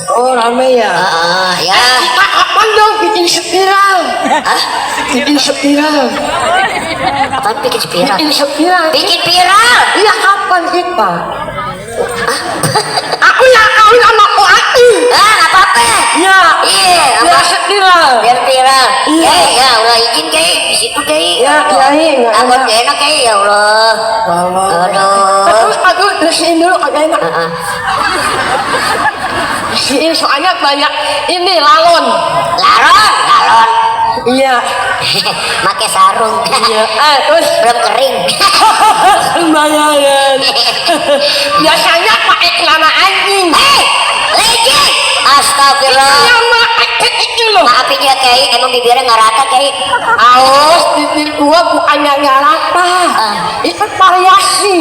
Oh rame ya. Ya. Pak kapan dong bikin spiral? Hah? Bikin spiral. Apaan bikin spiral? Bikin spiral. Bikin viral. Iya kapan sih Pak? Aku ya kawin sama Oati. Ah, nggak apa-apa. Iya. Iya, Biar apa? spiral. Biar viral. Iya. Ya, udah izin kayak di situ kayak. Ya, Kiai, nggak Aku enak. gak enak kayak ya Allah. Aduh. Aku bersihin dulu agak enak. Bersihin soalnya banyak ini lalon. Laron. Iya. Pakai sarung. Iya. Terus Belum kering. lumayan. Biasanya pakai celana anjing. Legend. Astagfirullah. Yang pakai itu loh. Maafin ya kayak emang bibirnya nggak rata kayak. Awas, bibir gua bukannya nggak rata. Itu variasi.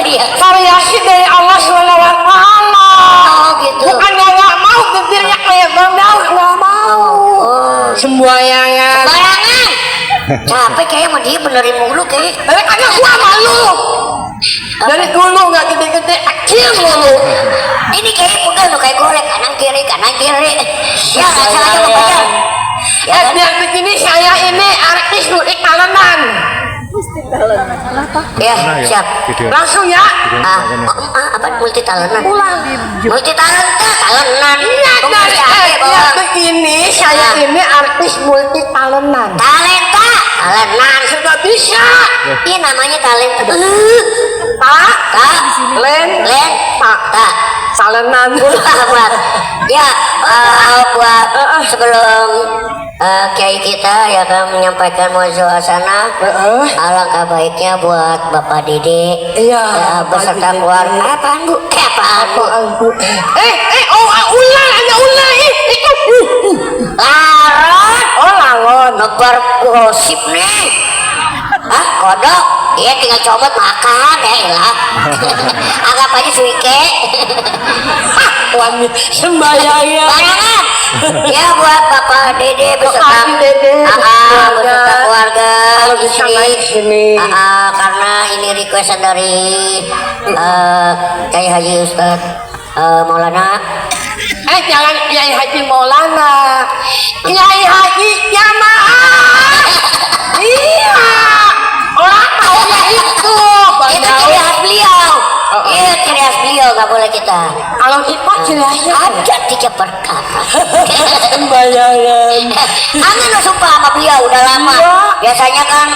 Iya. Variasi dari Allah SWT. Oh gitu. Bukannya nggak mau bibirnya kayak Bang Daud, nggak mau. Sembayangan. Barangan. Capek kayak sama dia benerin mulu kayak. Karena gua malu. Dari dulu nggak gede-gede, kecil mulu. Ini kayak pegal tuh kayak golek kanan kiri. Ya nggak salah aja pegal. Ya kan? Biar begini saya ini artis mudik talenan. Ya siap. Langsung ya. Apa multi talentan? Pulang. Multi talentan. Iya dari ya begini saya ini artis multi talenan. Talenta. Talenan. Sudah bisa. Ini namanya talenta. Pak, Len. Pak, talenan. Buat ya buat sebelum kiai kita ya kan menyampaikan muazzasana, alangkah baiknya buat Bapak Dede beserta keluarga. Apaan Bu? Apaan Bu? Ular ada ular itu. Laron. Oh langon. Nebar gosip nih. Kodok. Iya tinggal comot makan ya lah. Anggap aja suike. Wangi sembayangan. Barangan. Ya buat Bapak Dede beserta beserta keluarga Sini. karena ini requestan dari Kiai Haji Ustadz Maulana. Jangan Kiai Haji Maulana. Kiai Haji Jamaah. Iya. Orang tahunya itu. Itu ciri khas beliau. Iya ciri khas beliau nggak boleh kita. Kalau kita jelasnya Ada 3 perkara. sembayangan. Kangen loh sumpah sama beliau udah lama. Iya. Biasanya kan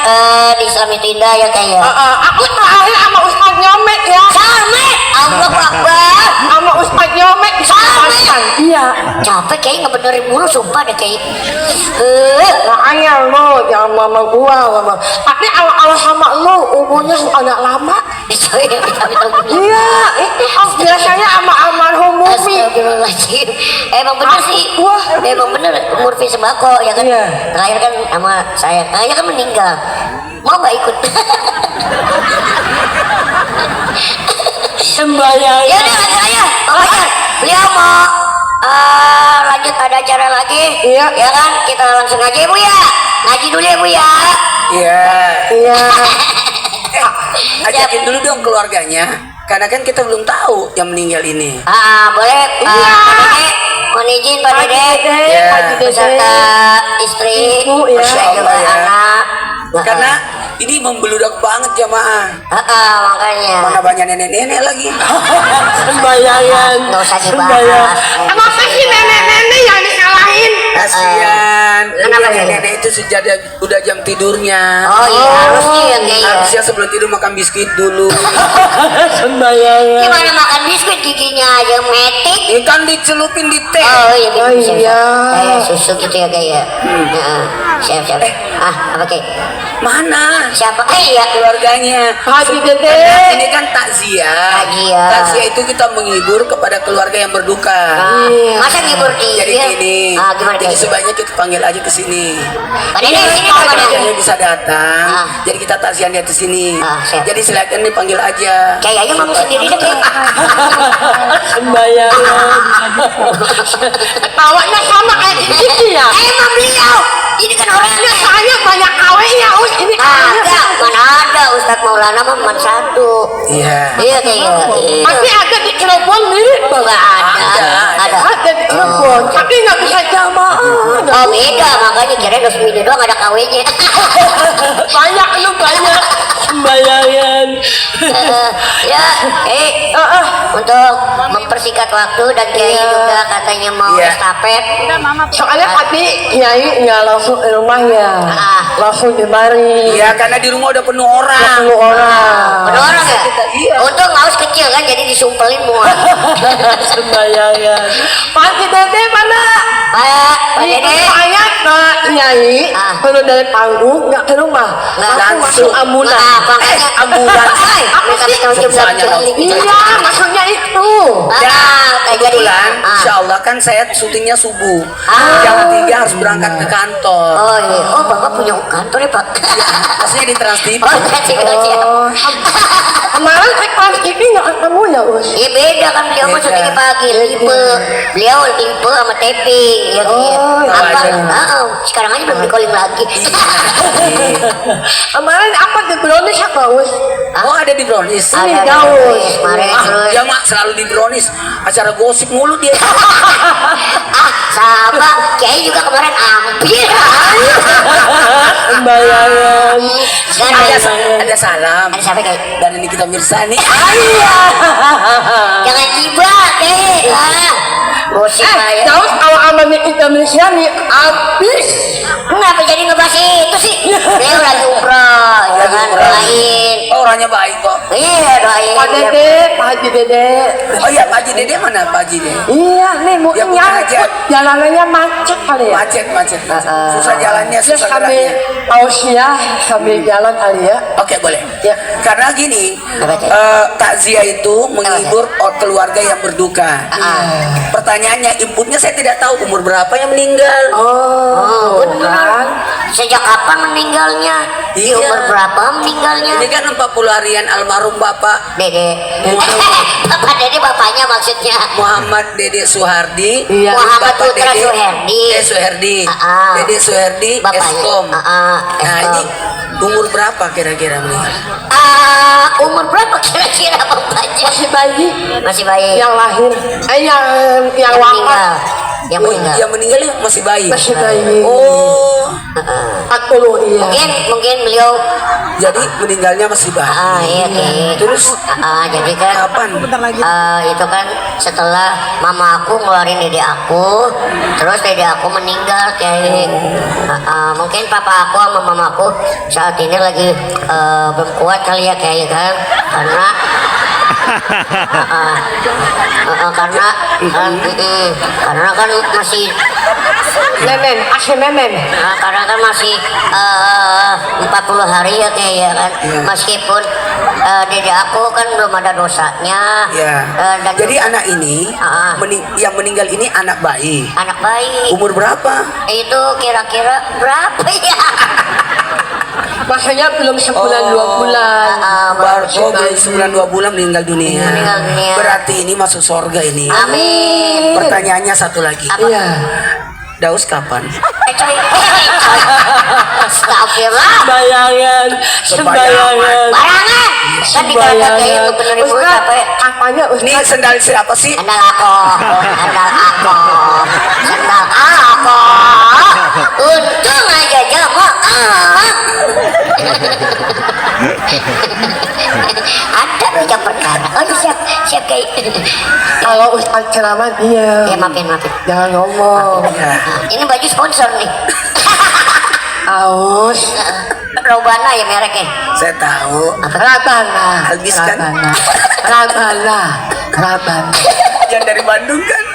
di Islami Tinda ya kayak. Aku terakhir sama Ustadz Nyomek ya. Salme, Allah Akbar. Sama Ustadz Nyomek di Kalimantan. Iya. Capek kayak ngebenerin mulu sumpah deh kayak. Makanya lo jangan mama gua mama. Tapi Allah sama lo umurnya agak lama. Iya, itu biasanya sama almarhum Mumi. Astagfirullahaladzim. Emang bener sih. Wah. Emang bener Murfi sembako ya kan. Iya. Terakhir kan sama saya. Saya kan meninggal. Mau nggak ikut? Sembayangan. Ya udah lanjut aja. Pokoknya beliau mau lanjut ada acara lagi. Iya. Ya kan kita langsung aja ya Bu ya. Ngaji dulu ya Bu ya. Iya. Iya. Ajakin dulu dong keluarganya. Karena kan kita belum tahu yang meninggal ini. Boleh Iya. Pak Dede, mohon izin Pak Dede Ya. Haji Dede. beserta istri Ibu, ya. dan juga Allah, ya. anak. Karena ini membeludak banget jamaah. Makanya Mana banyak nenek-nenek lagi. nggak Sembayangan. usah Sembayangan. dibahas. Kenapa sih nenek-nenek yang disalahin? Kasihan. Kenapa sih? Nenek itu sejak udah jam tidurnya. Oh iya harusnya ya kayaknya. Harusnya sebelum tidur makan biskuit dulu. Sembayangan. Gimana makan biskuit giginya aja metik? Ikan dicelupin di teh. Oh iya gitu. Oh, bisa, bisa. iya. Kayak susu gitu ya kayak. Siap. Apa kayak? Mana? Siapa? Iya. Keluarganya. Haji Dede. Karena ini kan takziah. Takziah. Takziah itu kita menghibur kepada keluarga yang berduka. Iya. Masa ngibur dia? Jadi gini. Gimana Jadi kayak? sebaiknya kita panggil aja ke sini. Pak Dede sini Pak Dede. Keluarganya bisa datang. Ah. Jadi kita takziah di atas sini. Siap. Jadi silakan dipanggil aja. Kayaknya mau sendiri deh kayak. Sembayangan. Tawanya sama kayak gitu ya. Emang beliau. Ini kan orangnya. Soalnya banyak kawenya us ini Ada, mana ada Ustadz Maulana mah cuma 1. Iya. Iya kayak. Pasti ada di Cirebon mirip Enggak ada. Ada. Ada. Ada tapi nggak bisa jamaah. Oh beda, makanya kira resmi doang ada kawinnya. Banyak lu banyak sembayangan. Ya, untuk mempersingkat waktu dan Kiai juga katanya mau estafet. Soalnya tadi Kiai nggak langsung ke rumahnya, langsung di mari. Iya, karena di rumah udah penuh orang. Penuh orang. Ada orang ya? Iya. Untung ngaus kecil kan jadi disumpelin semua. Sembayangan. Pak Dede mana? Pak Dede. Saya ke Kiai, perlu dari panggung nggak ke rumah, langsung masuk ambulan. Ambulans. Iya, maksudnya itu. Kebetulan, insya Allah kan saya syutingnya subuh. Jam 3 harus berangkat ke kantor. Oh iya, oh bapak punya kantor ya pak? Maksudnya di Trans TV. Oh siap. Kemarin Trans TV nggak ketemu ya, Us? Iya beda kan, beliau mah syutingnya pagi, beliau lipe sama taping, ya apa? Sekarang aja belum di calling lagi. Kemarin apa di Brownies apa, Us? Oh, ada di Brownies. Ini jauh. Kemarin terus. Ya mak selalu di Brownies. Acara gosip mulu dia. Sama Kiai juga kemarin hampir. Sembayangan. Ada salam. Ada siapa Kiai? Dari Nikita Mirzani. Jangan tiba Kiai. Gosip aja. Tahu kalau amannya kita Malaysia nih habis. Kenapa jadi ngebahas itu sih? Beliau lagi umroh, jangan doain. Oh, orangnya baik kok. Iya doain. Pak Dede, Pak Haji Dede. Oh iya, Pak Haji Dede mana Pak Haji Dede? Iya nih mau Ya, punya nyangkut hajat. jalanannya macet kali ya. Macet. Susah jalannya, Terus susah sambil geraknya. tausiah sambil jalan kali ya. Oke, boleh. Ya. Karena gini, takziah itu menghibur keluarga yang berduka. Pertanyaannya, ibunya saya tidak tahu umur berapa yang meninggal. Oh, Kan? sejak kapan meninggalnya? Di Iya. umur berapa meninggalnya? Ini kan 40 harian almarhum Bapak Dede. Bapak Dede bapaknya maksudnya. Muhammad Dede Suhardi. Iya. Muhammad Bapak Putra Dede Suherdi. Suherdi. Ah. Dede Suherdi Bapaknya. Eskom. Nah, Eskom. ini umur berapa kira-kira meninggal? Umur berapa kira-kira bapaknya? Masih bayi Masih bayi. yang lahir, yang wafat meninggal. Yang Oh, meninggal. yang meninggal masih bayi. masih bayi. Oh, 40 iya. Mungkin beliau jadi meninggalnya masih bayi. iya Ki. Terus Jadi kan kapan? itu kan setelah mama aku ngeluarin dede aku, terus dede aku meninggal kayak mungkin papa aku sama mama aku saat ini lagi belum kuat kali ya kayak kan, karena karena kan masih Memen, asli memen. karena kan masih 40 hari ya kayak ya kan, meskipun dede aku kan belum ada dosanya. Ya. Dan Jadi anak ini yang meninggal ini anak bayi. anak bayi Umur berapa? itu kira-kira berapa ya? Maksudnya belum sebulan 2 bulan. Baru belum sebulan 2 bulan meninggal dunia. Meninggal dunia. Berarti ini masuk surga ini. Amin. Pertanyaannya satu lagi. Apa? Iya. Daus kapan? Coy. Astagfirullah. Sembayangan, sembayangan. Barangan. Kan dikatakan kayak itu bener ibu Ustaz, capek. apanya Ini Ustaz? sendal siapa sih? Sendal aku. Untung aja jamaah. Ada tiga perkara. Oh siap kayak. Kalau Ustaz ceramah dia. Ya maafin. Jangan ngomong. Ini baju sponsor nih. Aus. Robana ya mereknya. Saya tahu. Rabana. Habis kan? Rabana. Yang dari Bandung kan.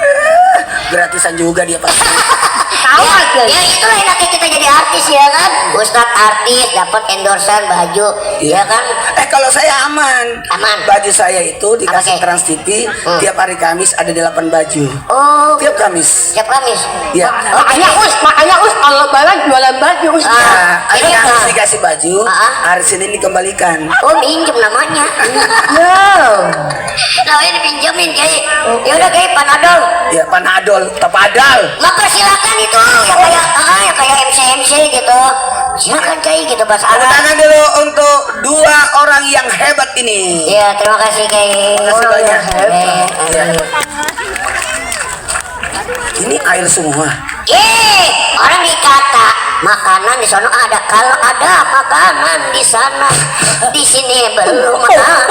Gratisan juga dia pasti. Awas Ya itu enaknya kita jadi artis ya kan. Ustadz artis dapat endorsan baju, ya kan? Kalau saya aman. Aman. Baju saya itu dikasih Apa, Trans TV tiap hari Kamis ada 8 baju. Oh, Tiap Kamis. siap Kamis. Ya. Makanya kalau lebaran jualan baju Ustaz. Nah, hari Ini Kamis apa? dikasih baju, hari Senin dikembalikan. Oh, minjem namanya. Ya. Namanya dipinjemin kayak. Ya udah kayak Panadol. Ya, Panadol, Tapadal. Maka silakan itu yang kayak MC gitu. Silakan kayak gitu bahasa Tepuk Arab. tangan dulu untuk 2 orang yang hebat ini. Ya, terima kasih kayak. Terima kasih banyak. Ya. ini air semua. Orang dikata makanan di sana ada, kalau ada makanan di sana, di sini belum ada.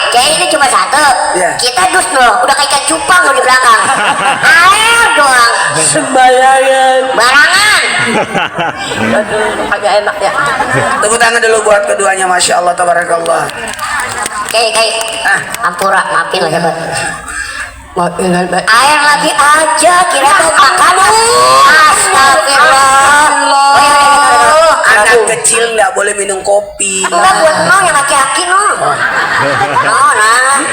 Kayak ini cuma satu. Ya. Kita dus loh, udah kayak ikan cupang loh di belakang. Air doang. Sembayangan. Barangan. Aduh, agak enak ya. Tepuk tangan dulu buat keduanya, masya Allah, tabarakallah. Ampura, maafin lah sahabat. Maafin Baik. Air lagi aja, kira mau makan. Astagfirullah. Anak kecil nggak boleh minum kopi. Enggak buat mau yang laki-laki no. Nah.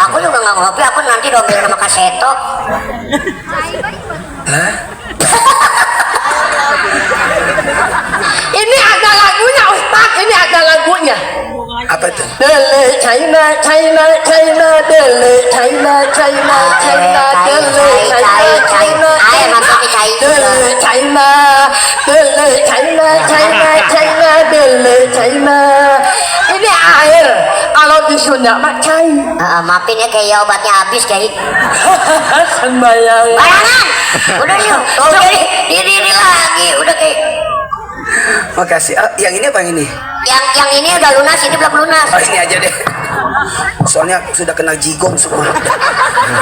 Aku juga nggak ngopi, aku nanti domel sama kaseto. Hah? Ini ada lagunya Ustaz, ini ada lagunya. Apa itu? Dele China China China dele China China China dele China China dele China dele China China China dele China. Ini air kalau di Sunda mah cai. Maafin ya kayak obatnya habis kayak. Sembayangan. Barangan. Udah yuk. Oh, diri lagi udah kayak. Makasih. Yang ini apa yang ini? Yang ini udah lunas, ini belum lunas. Oh, ini aja deh. Soalnya sudah kena jigong semua.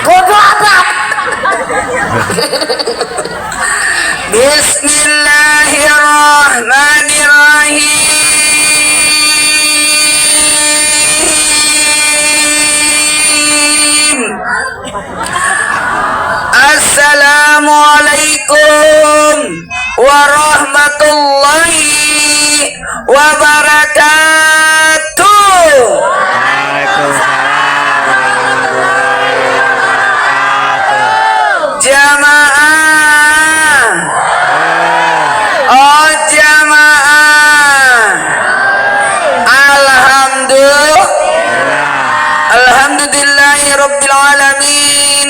Bodoh amat. Bismillahirrahmanirrahim. Assalamualaikum warahmatullahi wabarakatuh. Jamaah, oh jamaah, alhamdulillahirabbil alamin.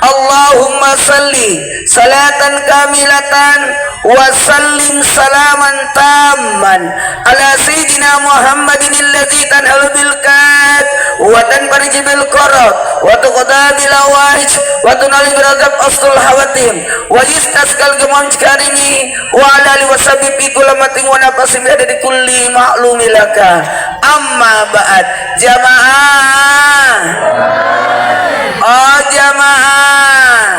Allahumma salli salatan kamilatan wa sallim salaman tamman ala sayyidina Muhammadin alladzi tanhalu bil kad wa tanfarij bil qarab wa tuqda bil awaj wa tunali bil adab astul hawatim wa yustaskal gamam karimi wa ala ali wasabbi bi kulamatin wa nafasim di kulli ma'lumilaka. Amma ba'd. Jamaah, oh jamaah,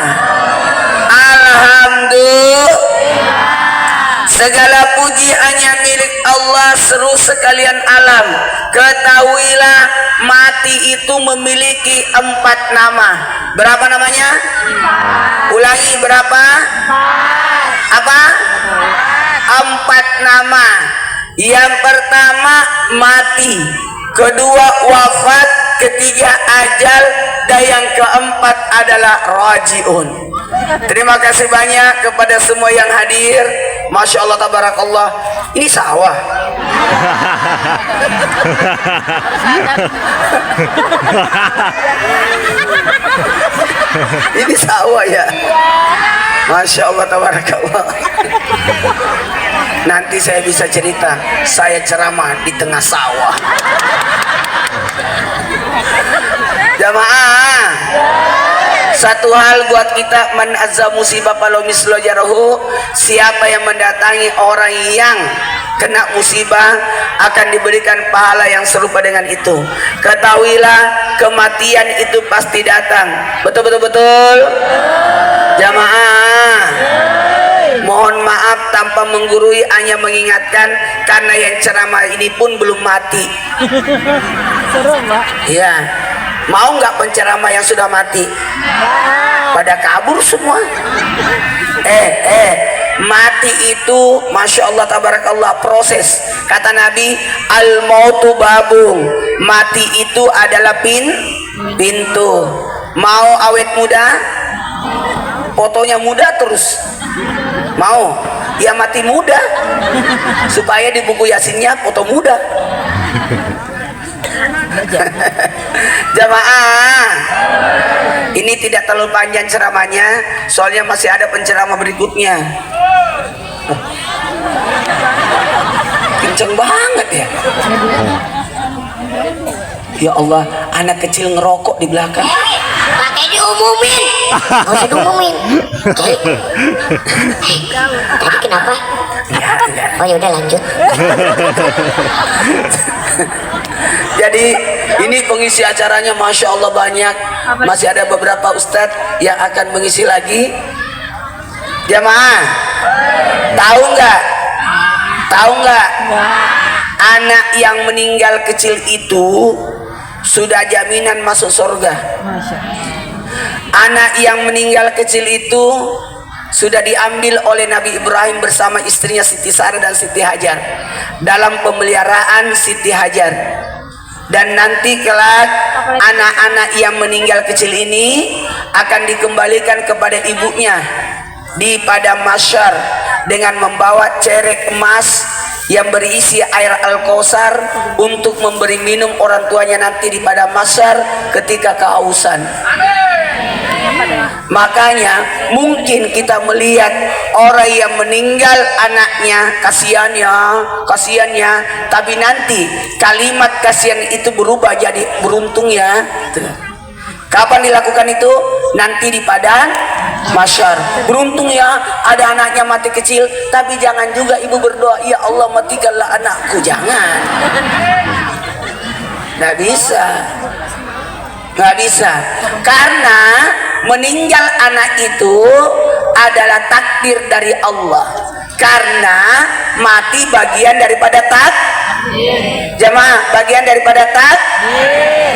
alhamdulillah, segala puji hanya milik Allah seru sekalian alam. Ketahuilah mati itu memiliki 4 nama. Berapa namanya? Ulangi, berapa? Apa? 4 nama. Yang pertama mati, kedua wafat, ketiga ajal, dan yang keempat adalah rajiun. Terima kasih banyak kepada semua yang hadir. Masya Allah, tabarakallah. Ini sawah. Ini sawah ya. Masya Allah, tabarakallah. Nanti saya bisa cerita, saya ceramah di tengah sawah. Jamaah, satu hal buat kita, man azza musibah falau mislu jarahu. Siapa yang mendatangi orang yang kena musibah akan diberikan pahala yang serupa dengan itu. Ketahuilah kematian itu pasti datang. Betul. Jamaah, mohon maaf tanpa menggurui, hanya mengingatkan karena yang ceramah ini pun belum mati. Iya. Mau nggak penceramah yang sudah mati? Pada kabur semua. Mati itu masya Allah tabarakallah proses. Kata Nabi, al mautu babung. Mati itu adalah pintu. Mau awet muda? Fotonya muda terus. Mau? Ya mati muda. Supaya di buku Yasinnya foto muda. Jamaah, ini tidak terlalu panjang ceramahnya, soalnya masih ada penceramah berikutnya. Kenceng banget ya. Ya Allah, anak kecil ngerokok di belakang. Pakai diumumin. Gak usah diumumin. Kiai. Tadi kenapa? Ya, ya. Oh yaudah lanjut. Jadi ini pengisi acaranya Masya Allah banyak. Masih ada beberapa ustadz yang akan mengisi lagi. Jamaah, tahu nggak? Tahu nggak? Anak yang meninggal kecil itu sudah jaminan masuk surga. Anak yang meninggal kecil itu sudah diambil oleh Nabi Ibrahim bersama istrinya Siti Sarah dan Siti Hajar dalam pemeliharaan Siti Hajar. Dan nanti kelak anak-anak yang meninggal kecil ini akan dikembalikan kepada ibunya di padang mahsyar dengan membawa cerek emas yang berisi air Al-Kausar untuk memberi minum orang tuanya nanti di padang mahsyar ketika kehausan. Makanya mungkin kita melihat orang yang meninggal anaknya, kasihannya, tapi nanti kalimat kasihan itu berubah jadi beruntung ya. Kapan dilakukan itu? Nanti di padang mahsyar. Beruntung ya, ada anaknya mati kecil, tapi jangan juga ibu berdoa, ya Allah matikanlah anakku, jangan. Nggak bisa. Nggak bisa, karena meninggal anak itu adalah takdir dari Allah, karena mati bagian daripada jamaah, bagian daripada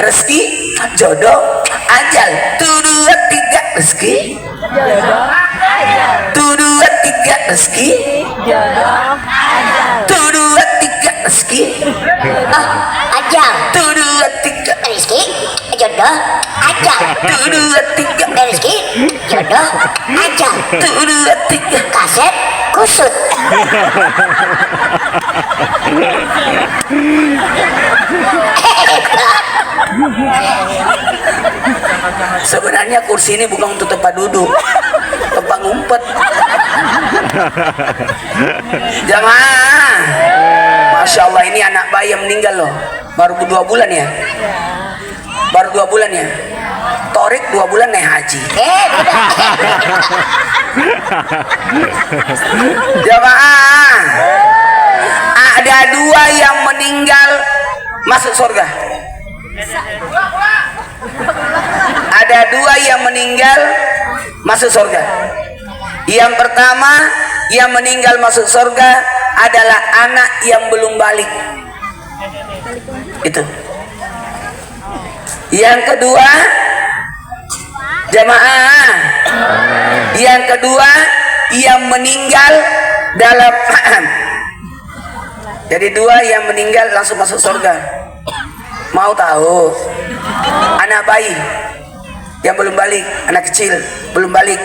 rezeki, jodoh, ajal. 1, 2, 3 rezeki, 1, 2, 3 rezeki, 1, 2, 3 rezeki, Ajal. 1, 2, 3 Rizki. Jodoh. Ajal. 1, 2, 3 Rizki. Jodoh. Ajal. 1, 2, 3 Kaset. Kusut. Sebenarnya kursi ini bukan untuk tempat duduk, tempat ngumpet. Jamaah, Masya Allah, ini anak bayi yang meninggal loh, baru 2 bulan ya, baru 2 bulan ya. Torik 2 bulan naik haji. Jamaah, ada 2 yang meninggal masuk surga. Ada 2 yang meninggal masuk surga. Yang pertama yang meninggal masuk surga adalah anak yang belum balik. Itu. Yang kedua, jamaah, yang kedua yang meninggal dalam jadi 2 yang meninggal langsung masuk surga. Mau tahu? Anak bayi yang belum balik, anak kecil belum balik.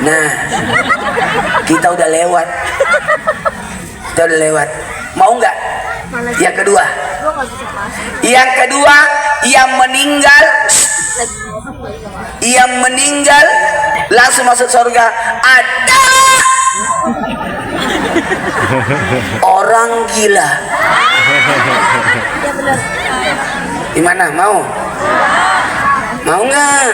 Nah, kita udah lewat. Mau nggak? Yang kedua yang meninggal langsung masuk surga ada orang gila. Gimana? Mau nggak?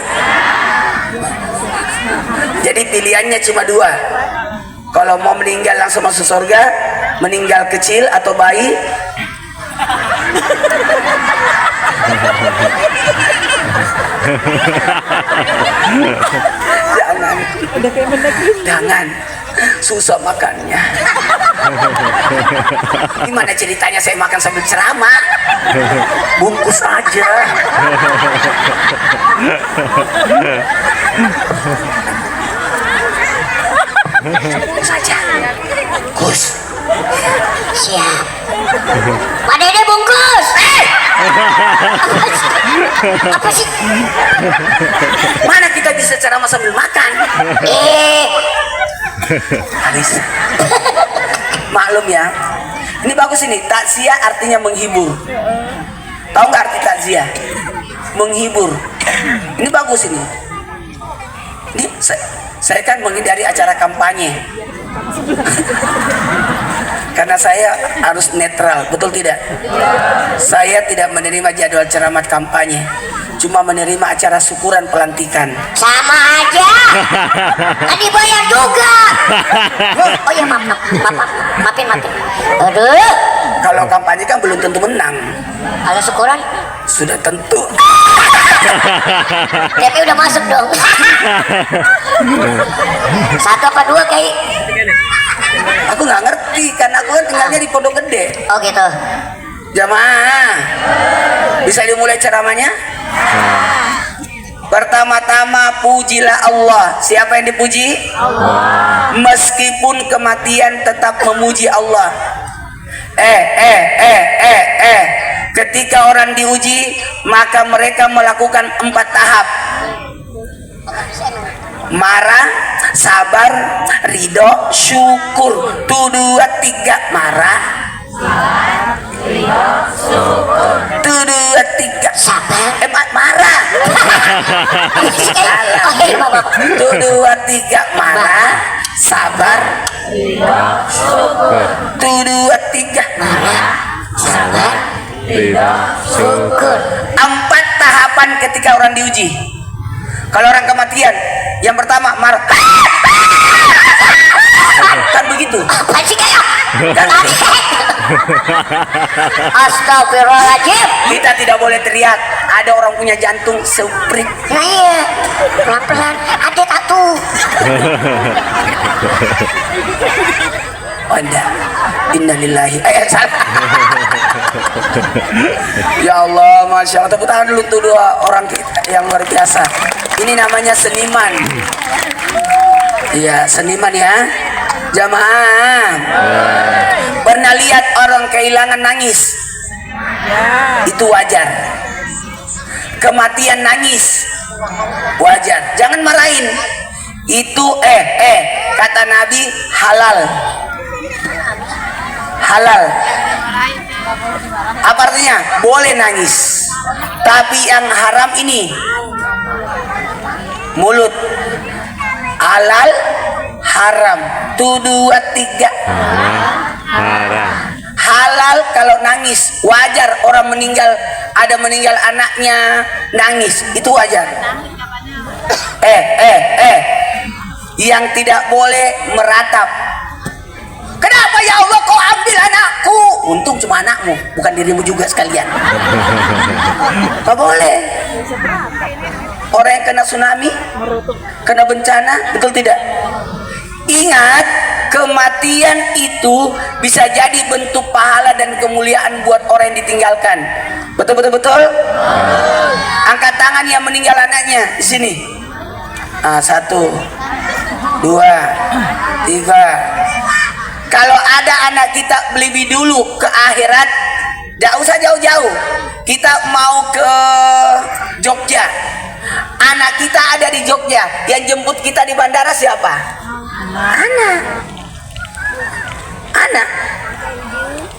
Jadi pilihannya cuma 2. Kalau mau meninggal langsung masuk surga, meninggal kecil atau bayi. Jangan, susah makannya. Gimana ceritanya saya makan sambil ceramah? Bungkus aja. Saja. Gus. Siap. Pak Dede bungkus. Apa sih? Mana kita bisa ceramah sambil makan? Habis. Maklum ya. Ini bagus ini. Takziah artinya menghibur. Tahu nggak arti takziah? Menghibur. Ini bagus ini. Ini saya kan menghindari acara kampanye. Karena saya harus netral, betul tidak? Saya tidak menerima jadwal ceramah kampanye, cuma menerima acara syukuran pelantikan. Sama aja. Kan dibayar juga. Oh ya maafin. Aduh. Kalau kampanye kan belum tentu menang. Kalau syukuran Sudah tentu. DP udah masuk dong. Satu apa dua kayak? Aku nggak ngerti karena aku kan tinggalnya di Pondok Gede. Oh gitu. Jamaah, bisa dimulai ceramahnya? Pertama-tama pujilah Allah. Siapa yang dipuji? Allah. Meskipun kematian tetap memuji Allah. Ketika orang diuji, maka mereka melakukan 4 tahap. Marah, sabar, ridho, syukur. 2, 3. Marah, 2, 3. Sabar. Marah. Oh, iya, Bapak. 2, 3. Marah, sabar, 2, 3. Marah, sabar, syukur. 4 tahapan ketika orang diuji. Kalau orang kematian, yang pertama marah. Kan begitu. Apa sih kayak? Kan Astagfirullahaladzim. kita tidak boleh teriak. Ada orang punya jantung seprik. Nah iya, pelan-pelan. Ada tato. Anda, innalillahi. Salah. Ya Allah, masya Allah. Tepuk tangan dulu tuh 2 orang kita yang luar biasa. Ini namanya seniman. Iya, seniman ya. Jamaah. Pernah lihat orang kehilangan nangis? Itu wajar. Kematian nangis wajar. Jangan marahin. Itu kata Nabi halal. Halal. Apa artinya? Boleh nangis. Tapi yang haram ini mulut. Halal, haram. 2, 3. Halal kalau nangis. Wajar orang meninggal, ada meninggal anaknya nangis. Itu wajar. Yang tidak boleh meratap. Kenapa ya Allah kau ambil anakku? Untung cuma anakmu, bukan dirimu juga sekalian. Gak boleh. Orang yang kena tsunami, kena bencana, betul tidak? Ingat, kematian itu bisa jadi bentuk pahala dan kemuliaan buat orang yang ditinggalkan. Betul. Angkat tangan yang meninggal anaknya di sini. 1, 2, 3. Kalau ada anak kita lebih dulu ke akhirat, tidak usah jauh-jauh. Kita mau ke Jogja, anak kita ada di Jogja, yang jemput kita di bandara siapa? Anak.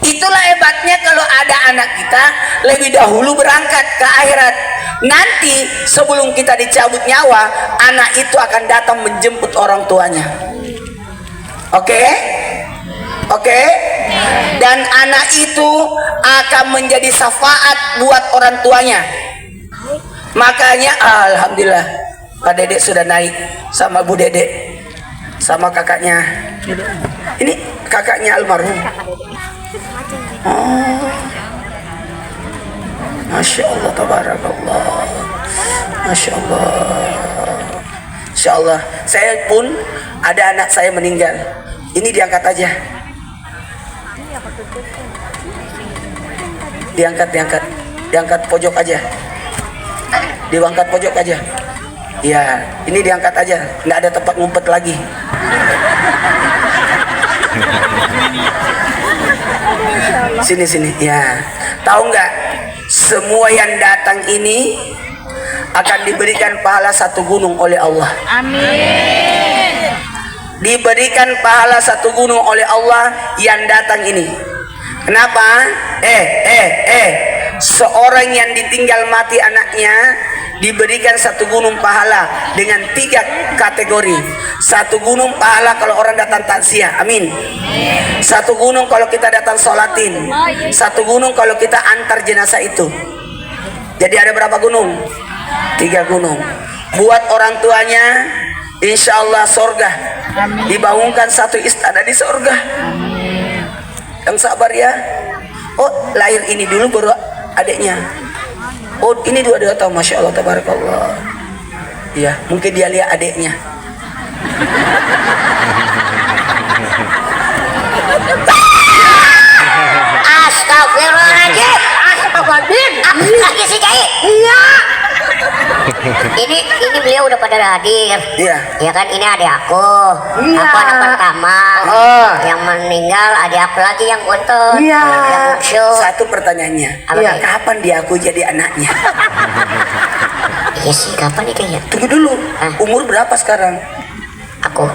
Itulah hebatnya kalau ada anak kita lebih dahulu berangkat ke akhirat. Nanti sebelum kita dicabut nyawa, anak itu akan datang menjemput orang tuanya. Oke? Dan anak itu akan menjadi syafaat buat orang tuanya. Makanya alhamdulillah Pak Dedek sudah naik sama Bu Dedek, sama kakaknya. Ini kakaknya almarhum. Oh, Masya Allah, tabarakallah. Masya Allah. Insya Allah. Saya pun ada anak saya meninggal. Ini diangkat aja. Diangkat pojok aja. Diangkat pojok aja. Ya, ini diangkat aja. Nggak ada tempat ngumpet lagi. Sini. Ya, tahu nggak? Semua yang datang ini akan diberikan pahala 1 gunung oleh Allah. Amin. Diberikan pahala 1 gunung oleh Allah yang datang ini. Kenapa? seorang yang ditinggal mati anaknya diberikan 1 gunung pahala dengan 3 kategori. 1 gunung pahala kalau orang datang takziah, amin. 1 gunung kalau kita datang sholatin. 1 gunung kalau kita antar jenazah itu. Jadi ada berapa gunung? 3 gunung. Buat orang tuanya, insya Allah sorga. Dibangunkan 1 istana di sorga. Yang sabar ya. Oh, lahir ini dulu baru adiknya. Oh, ini dua tahu, masya Allah, tabarakallah. Ya, mungkin dia lihat adiknya. Astagfirullahaladzim. Astagfirullahaladzim. Apa lagi sih Kiai? Iya. Ini beliau udah pada hadir. Iya. Ya kan, ini adik aku. Iya. Aku anak pertama. Oh. Yang meninggal adik aku lagi yang gontot. Iya. Yang bungsu. Satu pertanyaannya, Iya. kapan dia aku jadi anaknya? Iya sih, kapan nih kayaknya? Tunggu dulu, Hah? umur berapa sekarang? Aku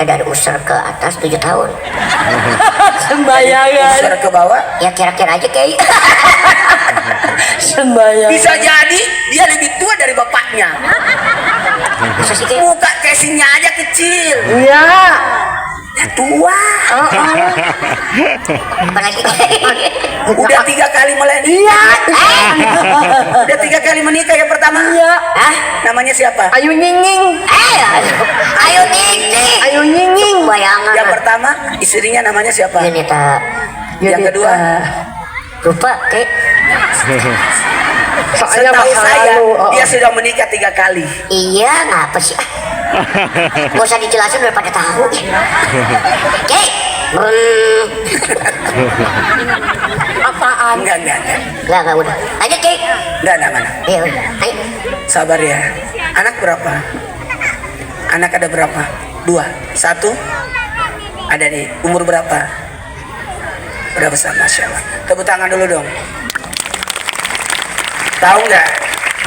dari usur ke atas 7 tahun. Sembayangan. Usir ke bawah? Ya kira-kira aja kayak. Sembayangan. Bisa jadi dia lebih tua dari bapaknya. Bisa sih kayak. Muka casingnya aja kecil. Iya. Ya tua. Apalagi Udah 3 kali menikah. Iya. Udah 3 kali menikah yang pertama. Iya. Hah? Namanya siapa? Ayu nyinging. Ayo Nini. Ayu nyinging. Bayangan. Yang pertama istrinya namanya siapa? Yunita. Yang kedua? Lupa kayak. Soalnya Setahu masa saya lalu. dia sudah menikah 3 kali. Iya, ngapa sih? Gak usah dijelasin daripada tahu. Oke. Apaan? Enggak. Udah. Lanjut, Ki. Enggak, mana. Iya, udah. Ayo. Sabar ya. Anak berapa? Anak ada berapa? 2. 1 ada nih. Umur berapa? Udah besar, masya Allah. Tepuk tangan dulu dong. Tahu nggak?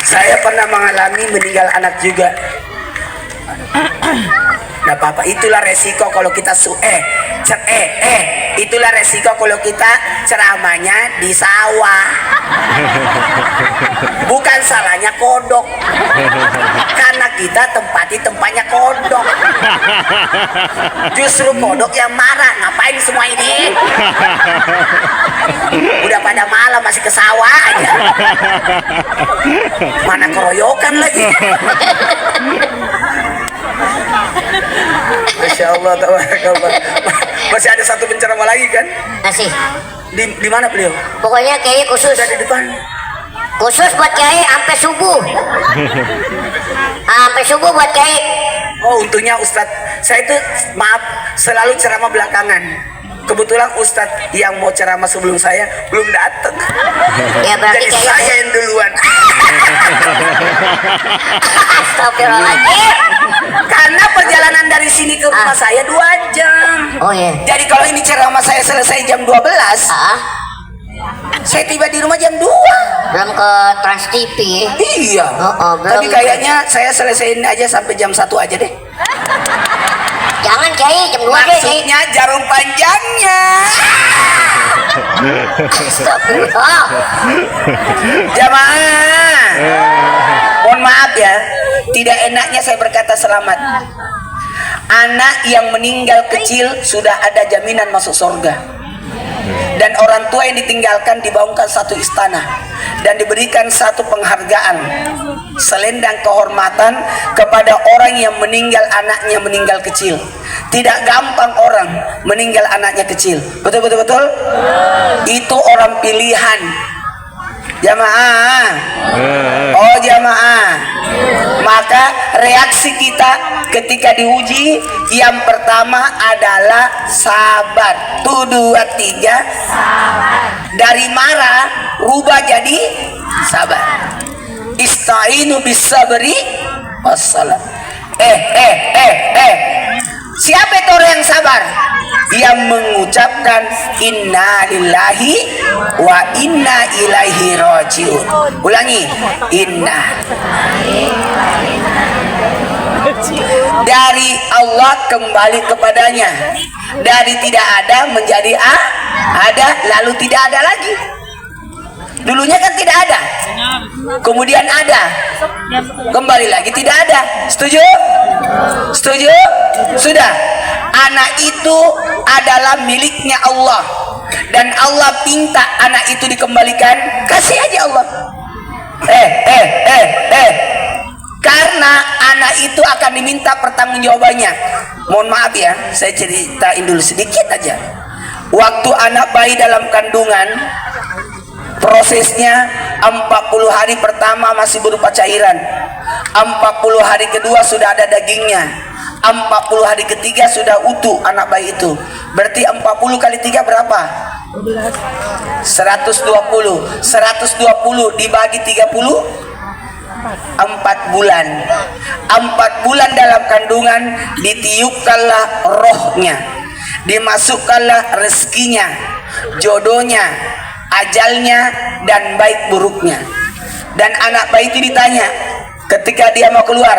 Saya pernah mengalami meninggal anak juga. Nah, apa-apa, itulah resiko kalau kita itulah resiko kalau kita ceramahnya di sawah. Bukan salahnya kodok, karena kita tempati tempatnya kodok. Justru kodok yang marah, ngapain semua ini? Udah pada malam masih ke sawah aja. Mana keroyokan lagi. Masya Allah, tabarakallah. Masih ada 1 penceramah lagi kan? Masih. Di mana beliau? Pokoknya Kiai khusus. Sudah di depan. Khusus buat Kiai sampai subuh. Sampai subuh buat Kiai. Oh, untungnya Ustadz, saya itu maaf selalu ceramah belakangan. Kebetulan Ustadz yang mau ceramah sebelum saya belum datang. Ya berarti Jadi Kiai. saya yang duluan. Astagfirullahaladzim. Karena perjalanan dari sini ke rumah saya 2 jam. Oh iya. Jadi kalau ini ceramah saya selesai jam 12, saya tiba di rumah jam 2. Belum ke Trans TV. Iya. Belum. Tapi kayaknya saya selesaiin aja sampai jam 1 aja deh. Jangan Kiai, jam 2 deh Kiai. Maksudnya jarum panjangnya. Astagfirullah. Jamaah, mohon maaf ya, tidak enaknya saya berkata selamat. Anak yang meninggal kecil sudah ada jaminan masuk surga. Dan orang tua yang ditinggalkan dibangunkan 1 istana dan diberikan 1 penghargaan, selendang kehormatan kepada orang yang meninggal anaknya meninggal kecil. Tidak gampang orang meninggal anaknya kecil. Betul. Itu orang pilihan. Jamaah. Oh jamaah. Maka reaksi kita ketika diuji yang pertama adalah sabar. 1, 2, 3 sabar. Dari marah rubah jadi sabar. Istainu bis sabri wassalam. Siapa itu orang yang sabar? Yang mengucapkan inna lillahi wa inna ilaihi rajiun. Ulangi, inna. Dari Allah kembali kepadanya. Dari tidak ada menjadi ada, lalu tidak ada lagi. Dulunya kan tidak ada, kemudian ada, kembali lagi tidak ada. Setuju? Setuju? Sudah. Anak itu adalah miliknya Allah, dan Allah minta anak itu dikembalikan. Kasih aja Allah. Karena anak itu akan diminta pertanggungjawabannya. Mohon maaf ya, saya ceritain dulu sedikit aja. Waktu anak bayi dalam kandungan, prosesnya 40 hari pertama masih berupa cairan, 40 hari kedua sudah ada dagingnya, 40 hari ketiga sudah utuh anak bayi itu. Berarti 40 kali 3 berapa? 120. 120 dibagi 30, 4 bulan. 4 bulan dalam kandungan ditiupkanlah rohnya, dimasukkanlah rezekinya, jodohnya, ajalnya, dan baik buruknya. Dan anak bayi itu ditanya ketika dia mau keluar,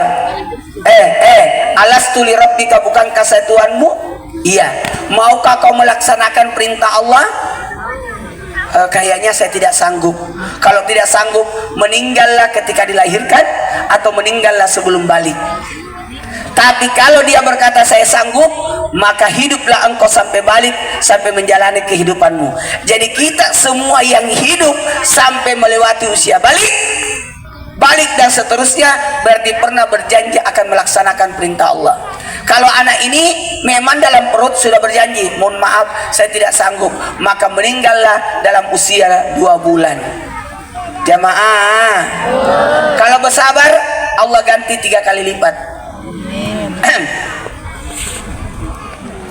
alastu li rabbika, bukankah saya Tuhanmu? Iya. Maukah kau melaksanakan perintah Allah? Kayaknya saya tidak sanggup. Kalau tidak sanggup, meninggallah ketika dilahirkan atau meninggallah sebelum balik. Tapi kalau dia berkata saya sanggup, maka hiduplah engkau sampai balik, sampai menjalani kehidupanmu. Jadi kita semua yang hidup sampai melewati usia balik dan seterusnya, berarti pernah berjanji akan melaksanakan perintah Allah. Kalau anak ini memang dalam perut sudah berjanji, mohon maaf saya tidak sanggup, maka meninggallah dalam usia 2 bulan. Jamaah, kalau bersabar Allah ganti 3 kali lipat.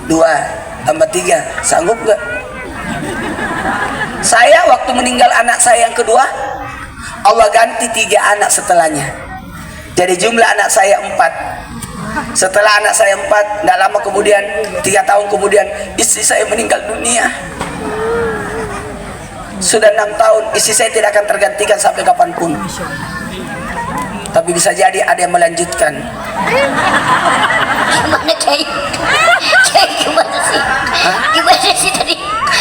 2 tambah 3, sanggup gak? Saya waktu meninggal anak saya yang kedua, Allah ganti 3 anak setelahnya. Jadi jumlah anak saya 4. Setelah anak saya 4, tidak lama kemudian, 3 tahun kemudian, istri saya meninggal dunia. Sudah 6 tahun, istri saya tidak akan tergantikan sampai kapanpun. Tapi bisa jadi ada yang melanjutkan. Gimana Kiai? Kiai gimana sih? Gimana sih tadi?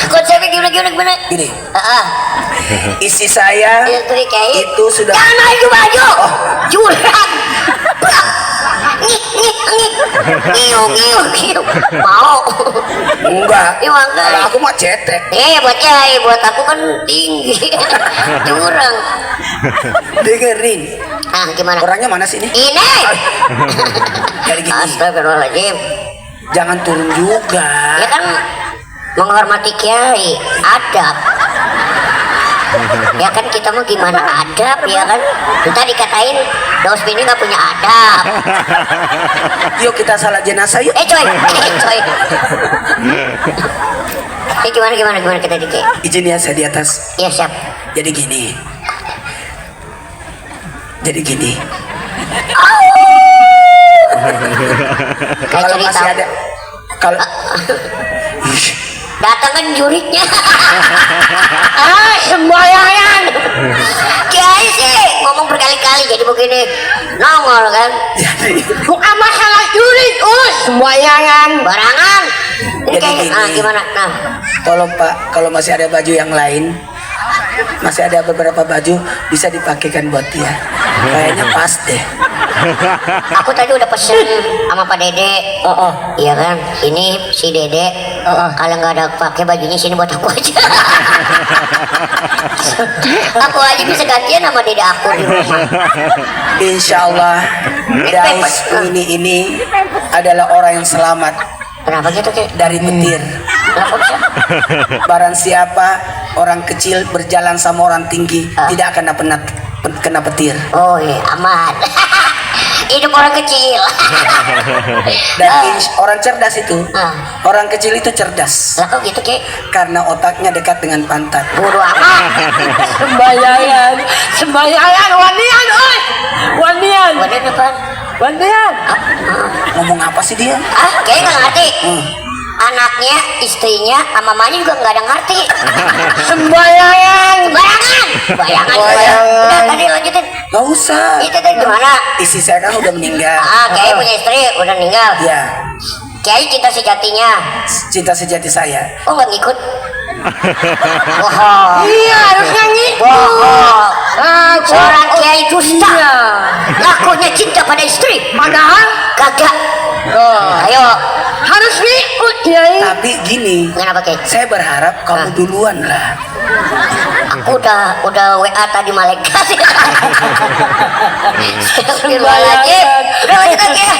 Konsepnya gimana? Gini, istri saya itu sudah. Jangan main baju, jurang. Ngiu. Mau? Enggak. Kalau aku mah cetek. Buat Kiai, buat aku kan tinggi. Jurang. Dengerin. Gimana? Orangnya mana sih ini? Ini. Jadi gini. Astagfirullahaladzim. Jangan turun juga. Ya kan menghormati Kiai, adab. Ya kan kita mau gimana adab, ya kan? Kita dikatain dos ini nggak punya adab. Yuk kita salat jenazah yuk. Coy. Gimana kita dikit? Izin ya, saya di atas. Iya siap. Jadi gini. Kalau masih ada, kalau datang kan juriknya. Sembayangan. Kiai sih ngomong berkali-kali jadi begini nongol kan. jadi Bukan masalah jurik, sembayangan barangan. Jadi gini. Gimana? Nah, tolong Pak, kalau masih ada baju yang lain, masih ada beberapa baju bisa dipakaikan buat dia. Kayaknya pas deh. aku tadi udah pesen sama Pak Dede. Iya kan, ini si Dede. Kalau nggak ada pakai bajunya sini buat aku aja. Aku aja bisa gantian sama Dede aku di rumah. Insya Allah Daus ini adalah orang yang selamat. Kenapa gitu Ki? Dari petir. Kenapa bisa? Barang siapa orang kecil berjalan sama orang tinggi tidak akan kena petir. Oh iya, aman. Hidup orang kecil. Dan orang cerdas itu, orang kecil itu cerdas. Lah kok gitu Ki? Karena otaknya dekat dengan pantat. Bodoh amat. Sembayangan, wanian, oi. Wanian. Wanian apaan? Wanian. Ngomong apa sih dia? Kayaknya nggak ngerti. Anaknya, istrinya, sama mamanya juga nggak ada ngerti. Sembayangan. Sembarangan. Bayangan. Bayangan. Udah tadi lanjutin. Gak usah. Itu tadi gimana? Istri saya kan udah meninggal. Kiai punya istri udah meninggal. Ya, Kiai cinta sejatinya. cinta sejati saya. Oh nggak ngikut? Bohong. Iya, harusnya ngikut. Bohong. Ah, Seorang kiai dusta. Iya. Ngakunya cinta pada istri. Padahal Kagak. oh, Ayo. harus ngikut Kiai. Tapi gini, Kenapa Kiai? saya berharap kamu duluan lah. Aku udah WA tadi malaikat. Astagfirullahaladzim. Udah lanjut lagi ya.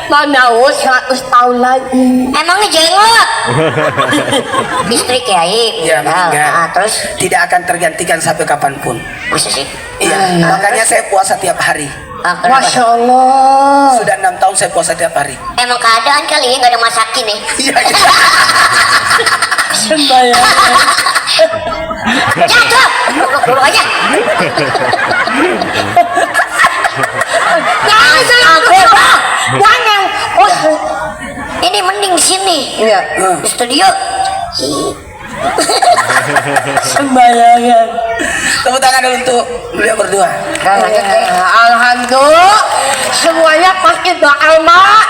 Mana 100 tahun lagi. Emangnya jenggot? Istri Kiai. Ya, meninggal. Terus Tidak akan tergantikan sampai kapanpun. masa sih? Iya, makanya saya puasa tiap hari. Kenapa? Masya Allah. Sudah 6 tahun saya puasa tiap hari. Emang keadaan kali ya nggak ada masakin nih. Iya, iya. Sembahyang. Jatuh. Dulu aja. Jangan. Oh, Ini mending di sini. iya. Di studio. Sembayangan. Tepuk tangan dulu untuk beliau berdua. Alhamdulillah. Semuanya pakai doa mak.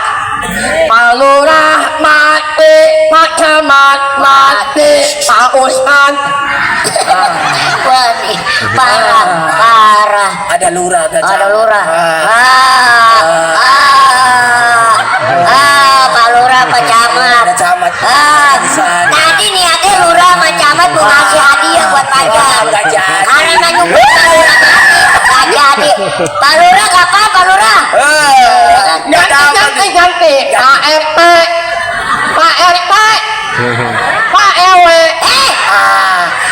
Pak Lurah mati, Pak Camat mati, Pak Ustad. Wah nih, parah. Ada lurah, ada Ada camat. lurah. Pak lurah, Pak camat. Ada camat. Tadi niatnya lurah sama camat mau ngasih hadiah buat Fajar. Nggak jadi. Karena nyumbang nggak jadi. Pak lurah nggak apa, Pak lurah. Nggak dapat. Ganti. Pak RT, Pak RT, Pak RW.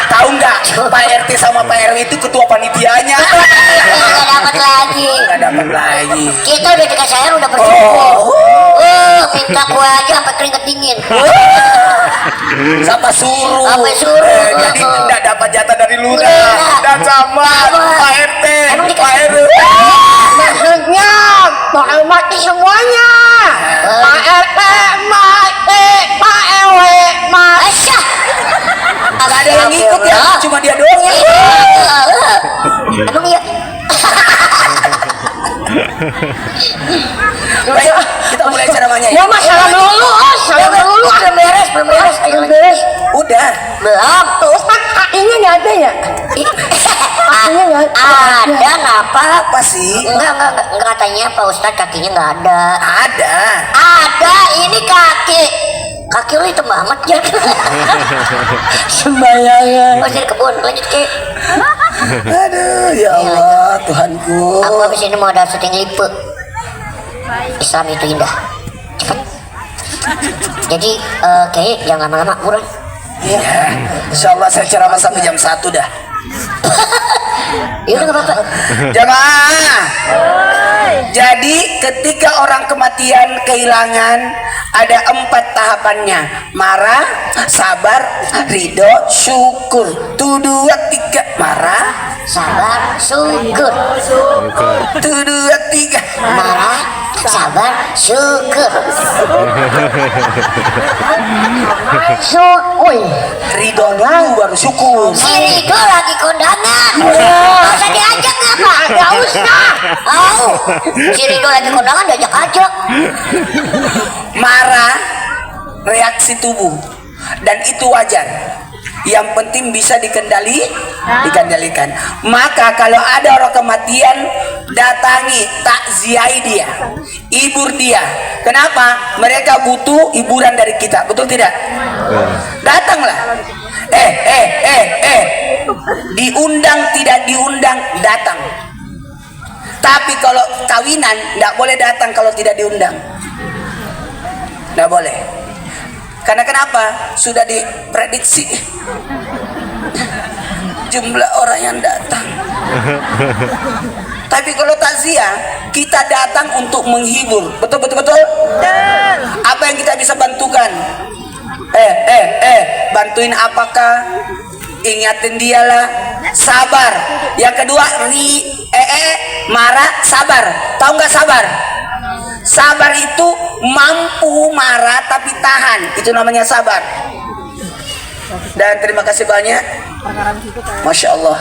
Tahu nggak? Pak RT sama Pak RW itu ketua panitianya. Nggak dapat lagi. Nggak dapat lagi. Kita udah dikasih air udah bersyukur. Minta kue aja sampai keringet dingin. Sampai suruh. Sampai suruh. Jadi nggak dapat jatah dari lurah. Dan sama Pak RT, Emang Pak RW. Maksudnya Pak mati semuanya. Pak RT mati, Pak RW mati. Asyah. Nggak ada yang ngikut ya, cuma dia doang ya. Emang iya. Baik, kita mulai ceramahnya ya. Ya mas, salam dulu, salam dulu. Belum beres, belum beres. Ayo lanjut. Beres. Udah. Belum. Tuh, Ustaz, kakinya nggak ada ya? Kakinya nggak Ada ngapa? Apa sih? Enggak katanya Pak Ustadz kakinya nggak ada. Ada. Ada, ini kaki. Kaki lu itu Muhammad ya. Sembayangan. Masih di kebun, lanjut ke. Aduh, ya Allah, Tuhanku. Aku habis ini mau ada syuting lipe. Islam itu indah. Cepat. Jadi kayak jangan lama-lama buruan. Ya, insya Allah saya ceramah sampai jam 1 dah. Ya udah nggak apa-apa. Jamaah. Jadi ketika orang kematian kehilangan ada 4 tahapannya: marah, sabar, ridho, syukur. 1, 2, 3. Marah, Sabar, syukur. 1, 2, 3. Marah, sabar, syukur. Oi, Ridho dulu baru syukur. Si Rido lagi kondangan. Gak usah diajak ngapa? Gak usah. Oh, si Rido lagi kondangan diajak-ajak. Marah, reaksi tubuh, dan itu wajar. Yang penting bisa dikendalikan. Maka kalau ada orang kematian, datangi, takziahi dia, hibur dia. Kenapa? Mereka butuh hiburan dari kita, betul tidak? Datanglah. Diundang tidak diundang datang. Tapi kalau kawinan tidak boleh datang kalau tidak diundang. Tidak boleh. Karena kenapa? Sudah diprediksi jumlah orang yang datang. Tapi kalau takziah, kita datang untuk menghibur. Betul. Apa yang kita bisa bantukan? Bantuin apakah? Ingatin dialah. Sabar. Yang kedua, marah, sabar. Tahu nggak sabar? Sabar itu mampu marah tapi tahan. Itu namanya sabar. Dan terima kasih banyak. Masya Allah.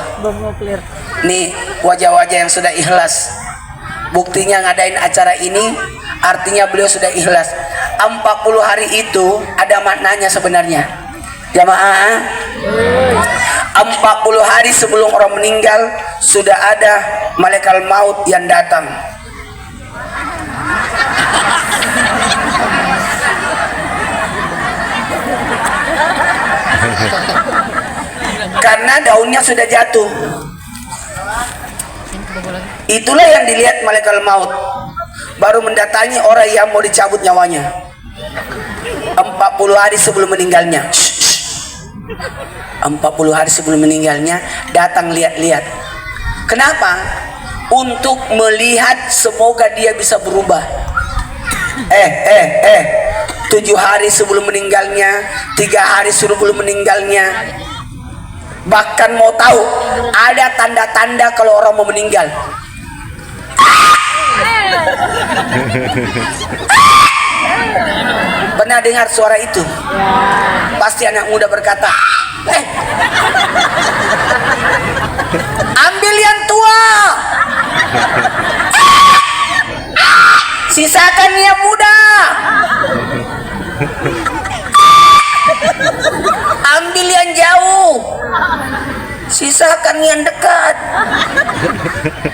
Nih wajah-wajah yang sudah ikhlas. Buktinya ngadain acara ini artinya beliau sudah ikhlas. 40 hari itu ada maknanya sebenarnya. Jamaah, 40 hari sebelum orang meninggal sudah ada malaikat maut yang datang. Karena daunnya sudah jatuh. Itulah yang dilihat malaikat maut. Baru mendatangi orang yang mau dicabut nyawanya. 40 hari sebelum meninggalnya. 40 hari sebelum meninggalnya datang lihat-lihat. Kenapa? Untuk melihat semoga dia bisa berubah. 7 hari sebelum meninggalnya, 3 hari sebelum meninggalnya, bahkan mau tahu ada tanda-tanda kalau orang mau meninggal. Pernah dengar suara itu? Pasti anak muda berkata, ambil yang tua, sisakan yang muda. Ambil yang jauh, sisakan yang dekat.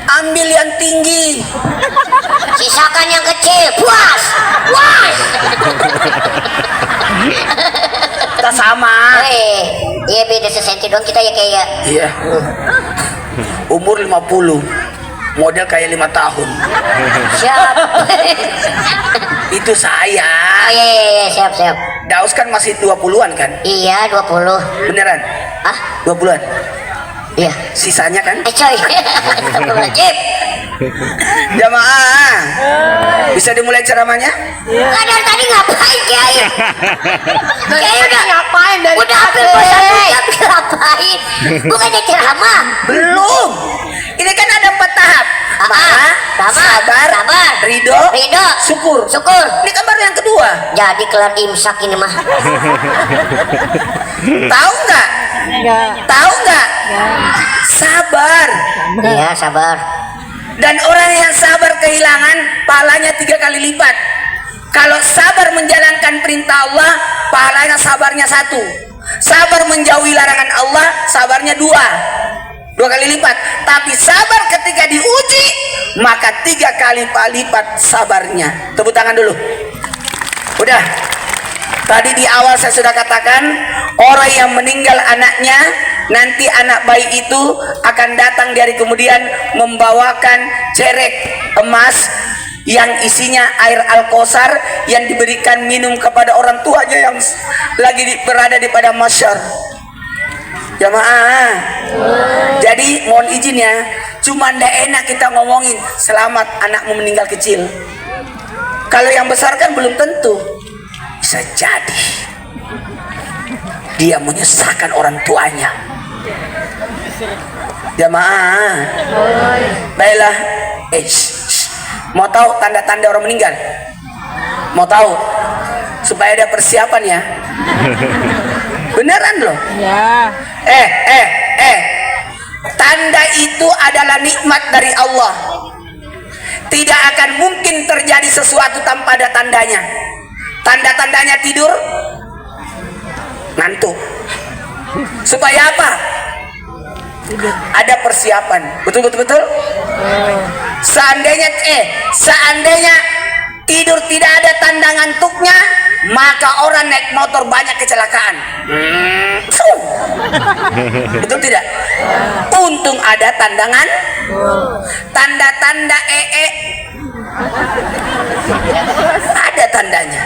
Ambil yang tinggi, Sisakan yang kecil. Puas. Puas. kita sama. Iya beda sesenti dong kita ya kayak. Iya. Umur 50, model kayak 5 tahun. Siap. Itu saya. Iya, siap. Daus kan masih 20-an kan? Iya 20. Beneran? Ah? 20-an? Iya. Sisanya kan? Coy. Wajib. Jamaah, bisa dimulai ceramahnya? Kan dari tadi ngapain Kiai? Kiai udah Ngapain dari udah hampir tadi? 1 jam ngapain? Bukannya ceramah. Belum. Ini kan ada 4 tahap. Sabar, ridho, syukur. Ini kan baru yang kedua. Jadi kelar imsak ini mah. Tahu nggak? Tahu nggak? Sabar. Iya sabar. Dan orang yang sabar kehilangan pahalanya 3 kali lipat. Kalau sabar menjalankan perintah Allah, pahalanya sabarnya 1. Sabar menjauhi larangan Allah, sabarnya 2 kali lipat. Tapi sabar ketika diuji, maka 3 kali lipat sabarnya. Tepuk tangan dulu. Udah. Tadi di awal saya sudah katakan, orang yang meninggal anaknya, nanti anak bayi itu akan datang dari kemudian membawakan cerek emas yang isinya air Al-Kausar yang diberikan minum kepada orang tuanya yang lagi berada di padang mahsyar. Jamaah. Jadi mohon izin ya, cuma ndak enak kita ngomongin selamat anakmu meninggal kecil. Kalau yang besar kan belum tentu. Bisa jadi dia menyusahkan orang tuanya. Jamaah. Baiklah. Mau tahu tanda-tanda orang meninggal? Mau tahu? Supaya ada persiapan ya. Beneran loh. Ya. Tanda itu adalah nikmat dari Allah. Tidak akan mungkin terjadi sesuatu tanpa ada tandanya. Tanda-tandanya tidur, ngantuk. Supaya apa? Ada persiapan. Betul. Seandainya tidur tidak ada tanda ngantuknya, maka orang naik motor banyak kecelakaan. Betul tidak? Untung ada tandangan, tanda-tanda ada tandanya.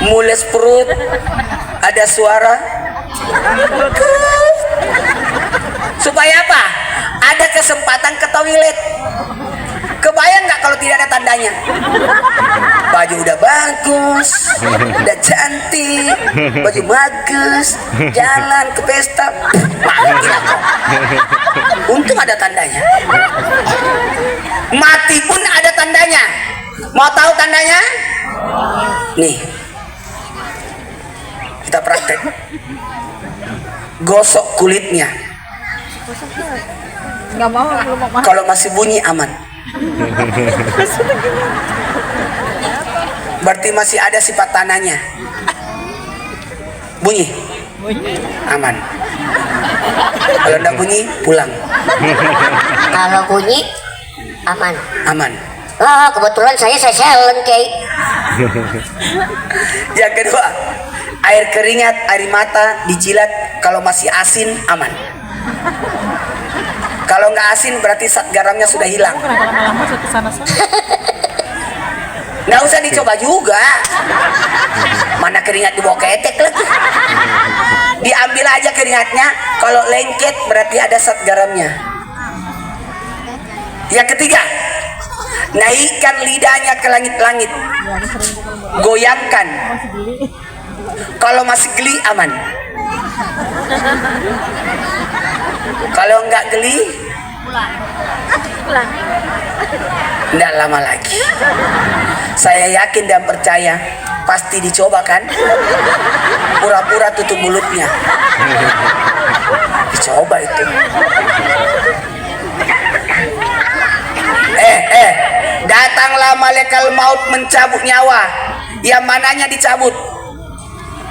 Mules perut, ada suara. Supaya apa? Ada kesempatan ke toilet. Kebayang nggak kalau tidak ada tandanya? Baju udah bagus, udah cantik, baju bagus, jalan ke pesta, mati lah kau. Untung ada tandanya. Mati pun ada tandanya. Mau tahu tandanya? Nih, Kita praktek. Gosok kulitnya. Nggak mau, belum mau. Kalau masih bunyi aman. Berarti masih ada sifat tanahnya. Bunyi. Aman. Kalau enggak bunyi, pulang. Kalau bunyi aman. Aman. Wah, kebetulan saya silent kayak. Yang kedua, air keringat, air mata dijilat, kalau masih asin aman. Kalau nggak asin berarti zat garamnya sudah hilang. Kenapa lama-lama saya kesana sana? Nggak usah dicoba juga. Mana keringat dibawa ketek lagi. Diambil aja keringatnya, kalau lengket berarti ada zat garamnya. Yang ketiga, naikkan lidahnya ke langit-langit, goyangkan. Kalau masih geli aman. Kalau enggak geli, enggak lama lagi. Saya yakin dan percaya pasti dicoba kan. Pura-pura tutup mulutnya. Dicoba itu. Datanglah malaikat maut mencabut nyawa. Yang mananya dicabut?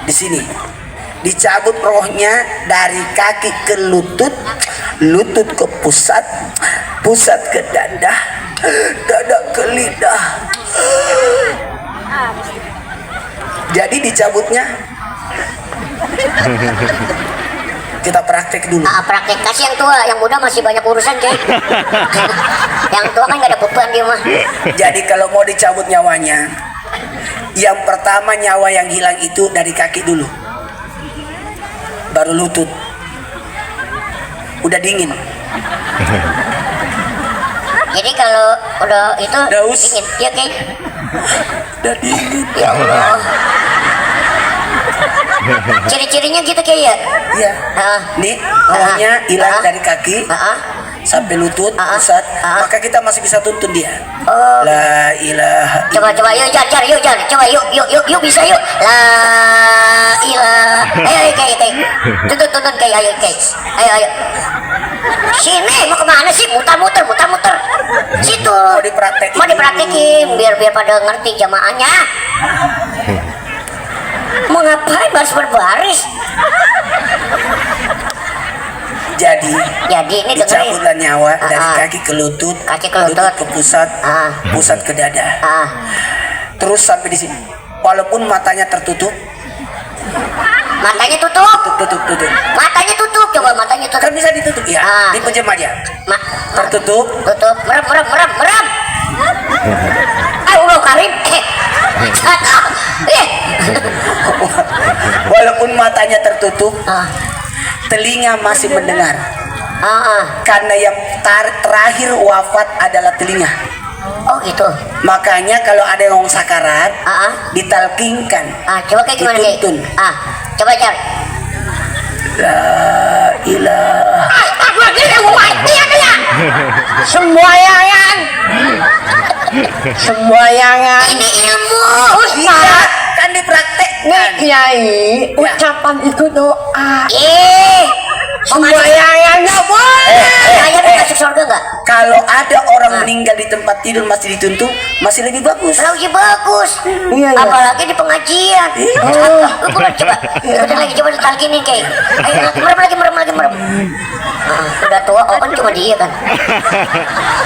Di sini. Dicabut rohnya dari kaki ke lutut, lutut ke pusat, pusat ke dada, dada ke lidah. Jadi dicabutnya. Kita praktek dulu. Praktek kasih yang tua, yang muda masih banyak urusan kayak. Yang tua kan nggak ada beban dia mah. Jadi kalau mau dicabut nyawanya, yang pertama nyawa yang hilang itu dari kaki dulu, baru lutut. Udah dingin. Jadi kalau udah itu Daus. dingin, ya kayak. Udah dingin. Ya Allah. Ciri-cirinya gitu kayak ya. Iya. Nih, rohnya hilang dari kaki sampai lutut, pusat. Maka kita masih bisa tuntun dia. Oh. La ilaha. Coba yuk jar yuk jar, coba yuk bisa yuk. La ilaha. Ayo kayak. Tuntun kayak ayo kayak. Ayo. Sini mau kemana sih? Muter. Situ. Mau dipraktekin biar pada ngerti jamaahnya. Mau ngapain baris berbaris? Jadi ini dengerin. dicabutlah nyawa dari kaki ke lutut, lutut ke pusat, pusat ke dada. Terus sampai di sini. Walaupun matanya tertutup. Matanya tutup. Tutup. Matanya tutup. Coba matanya tutup. Kan bisa ditutup ya. Dipejam aja. Tertutup. Tutup. Merem. Allah Karim. Walaupun matanya tertutup, telinga masih mendengar. Karena yang terakhir wafat adalah telinga. Oh gitu. Makanya kalau ada yang sakarat, ditalkinkan. Coba kayak gimana kayak? Dituntun. Coba jar. La ilaha. Sembayangan. Ini ilmu. Iya, kan dipraktekkan. Kiai, ucapan itu doa. Sembayangan nggak boleh. Saya mau masuk surga nggak? Kalau ada orang meninggal di tempat tidur masih dituntun, masih lebih bagus. Lebih bagus. Iya. Apalagi di pengajian. Bukan, coba. Udah lagi coba ditalkinin kayak. Ayo merem. Udah tua, kan cuma dia kan.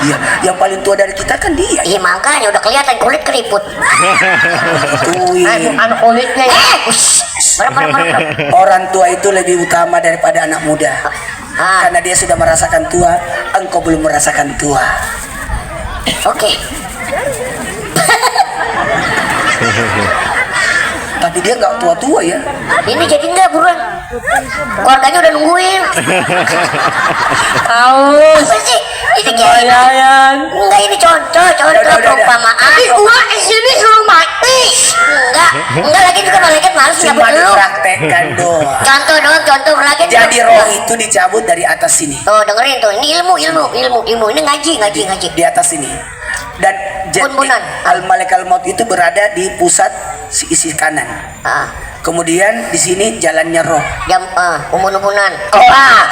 Iya, yang paling tua dari kita kan dia. Iya makanya udah kelihatan kulit keriput. Ituin. Anak kulitnya ya. Merem. Orang tua itu lebih utama daripada anak muda. Karena dia sudah merasakan tua, engkau belum merasakan tua. Oke. Tapi dia nggak tua-tua ya. Ini jadi enggak buruan. Keluarganya udah nungguin. Haus. Apa sih? Ini kayak Sembayangan. enggak, ini contoh Udah. perumpamaan. Uang sini suruh mati. Enggak lagi juga malaikat males Cuma nyabut lu. dipraktekkan doang. Contoh lagi. Jadi roh itu dicabut dari atas sini. Tuh dengerin tuh, ini ilmu. Ini ngaji. Di atas sini. Dan Bun-bunan. al malaikat maut itu berada di pusat sisi kanan. Kemudian di sini jalannya roh. Jam umun-umunan. Wah.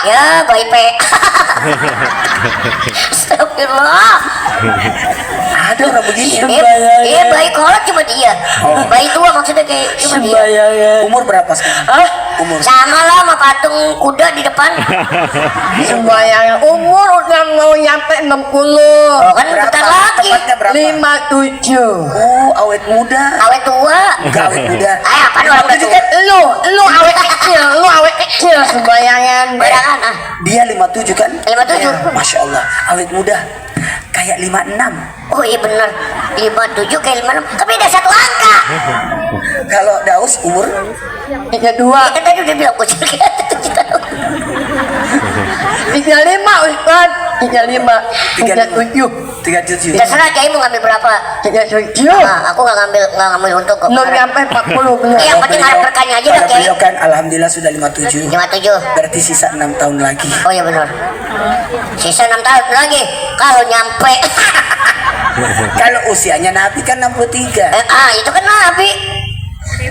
Ya, baik pe. Astagfirullah. Ada orang begini. Bayi kolot cuma dia. Bayi tua maksudnya kayak cuma dia. Umur berapa sekarang? Umur. Sama lah sama patung kuda di depan. Sembahyang umur udah mau nyampe 60. Oh, kan bentar lagi. Tepatnya berapa? 57. Oh, awet muda. Awet tua. Enggak awet muda. Apa orang udah tua? Lu awet kecil sembayangan. Berangan Dia 57 kan? 57. Ya, Masya Allah, awet muda. Kayak 56. Oh iya benar. 57 kayak 56. Tapi beda satu angka. Kalau Daus umur 32. Kita tadi udah bilang bocil kita 7 tahun. 35 Ustaz. 35. 37. 37. Terserah Kiai mau ngambil berapa. 37. Aku nggak ngambil untuk kok. Belum nyampe 40 bener. Yang penting harap berkahnya aja dah Kalau Kiai. beliau kan alhamdulillah sudah 57. 57. Berarti sisa 6 tahun lagi. Oh iya benar. Sisa 6 tahun lagi. Kalau nyampe. Kalau usianya Nabi kan 63. Itu kan Nabi.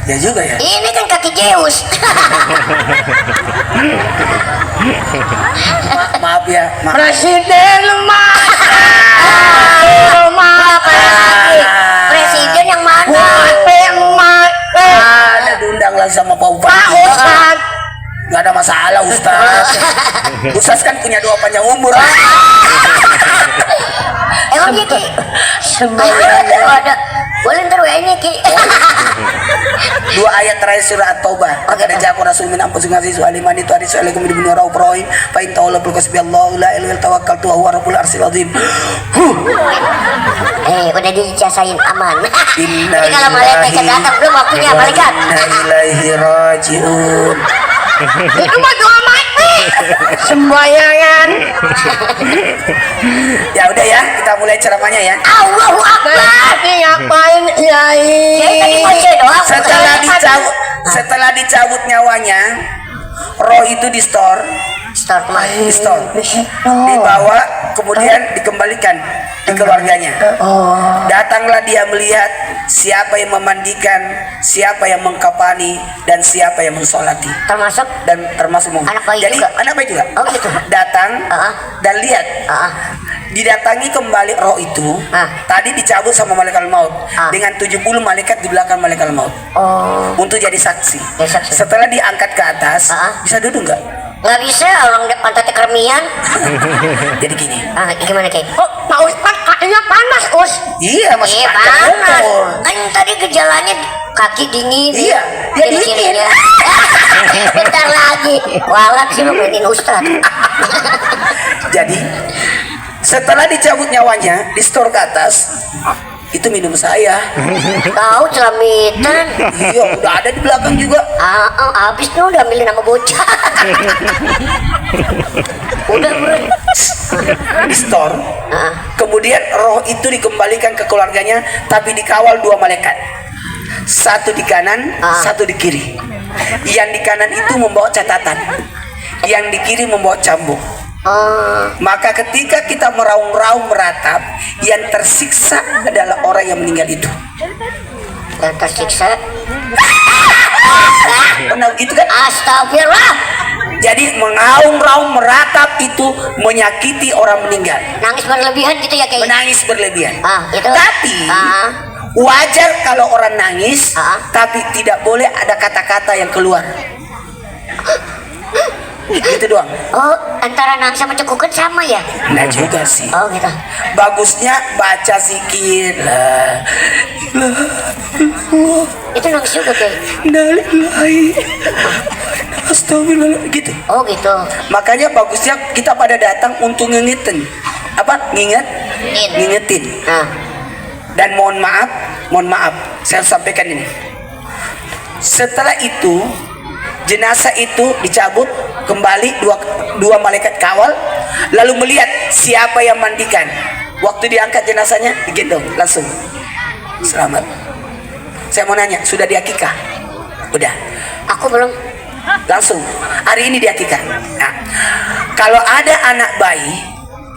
Ya juga ya. Ini kan kaki Zeus. Maaf ya, maaf. Presiden lemah. Apa lagi? Presiden yang mana? Ada diundang lagi sama Pak Pak Bupati. Ustaz. Gak ada masalah Ustaz. Ustaz kan punya doa panjang umur. Emang dia Ki? Ada. Boleh ntar WA-nya Ki. 2 ayat terakhir surah At-Taubah. Maka ada jago Rasul min ampun sungai su aliman itu hadis alaikum ibnu Rauf Ibrahim fa in tawalla bil kasbi Allah la ilaha illa tawakkaltu wa huwa rabbul arsyil azim. Udah dijasain aman. Inna Jadi kalau malaikat datang belum waktunya malaikat. Inna ilaihi rajiun. Itu mah doa mati. Sembayangan. Ya udah ya, kita mulai ceramahnya ya. Allahu Akbar. Tadi ngapain Kiai? Kiai tadi baca doang. Setelah dicabut nyawanya, roh itu di store, Start kemana? dibawa kemudian dikembalikan di keluarganya. Datanglah dia melihat siapa yang memandikan, siapa yang mengkapani, dan siapa yang mensolati, Termasuk dan termasuk Anak bayi Jadi juga? anak bayi juga. Oh, gitu. Datang dan lihat. Didatangi kembali roh itu. Tadi dicabut sama malaikat maut dengan 70 malaikat di belakang malaikat maut untuk jadi saksi. Jadi saksi. Setelah diangkat ke atas, bisa duduk nggak? nggak bisa orang pantatnya kermian. Jadi gini. Gimana Kay? Oh, Pak Ustaz kayaknya panas, Us. Iya, masih Panas. betul. Kan tadi gejalanya kaki dingin. Iya, dia Jadi dingin. cirinya. Bentar lagi. Walat sih lu mainin Ustaz. Jadi setelah dicabut nyawanya, di store ke atas, itu minum saya. Tahu celamitan. Iya, udah ada di belakang juga. Habis tuh udah ambilin sama bocah. Udah bro. Di store. Kemudian roh itu dikembalikan ke keluarganya, tapi dikawal 2 malaikat. Satu di kanan, satu di kiri. Yang di kanan itu membawa catatan, yang di kiri membawa cambuk. Maka ketika kita meraung-raung meratap, yang tersiksa adalah orang yang meninggal itu. Yang tersiksa. Pernah gitu kan? Astagfirullah. Jadi mengaung-raung meratap itu menyakiti orang meninggal, Nangis berlebihan gitu ya kayak. menangis berlebihan. Itu. Tapi wajar kalau orang nangis, tapi tidak boleh ada kata-kata yang keluar. Gitu doang. Oh, antara nangis sama cekukan sama ya? Nah juga sih. Oh gitu. Bagusnya baca zikir lah. Itu nangis juga kayak. Astagfirullah gitu. Oh gitu. Makanya bagusnya kita pada datang untuk ngingetin. Apa? Ngingetin. Dan mohon maaf, saya sampaikan ini. Setelah itu, jenazah itu dicabut kembali dua malaikat kawal, lalu melihat siapa yang mandikan. Waktu diangkat jenazahnya, digendong langsung. Selamat. Saya mau nanya, sudah diakikah? Udah. Aku belum. Langsung. Hari ini diakikah. Nah, kalau ada anak bayi,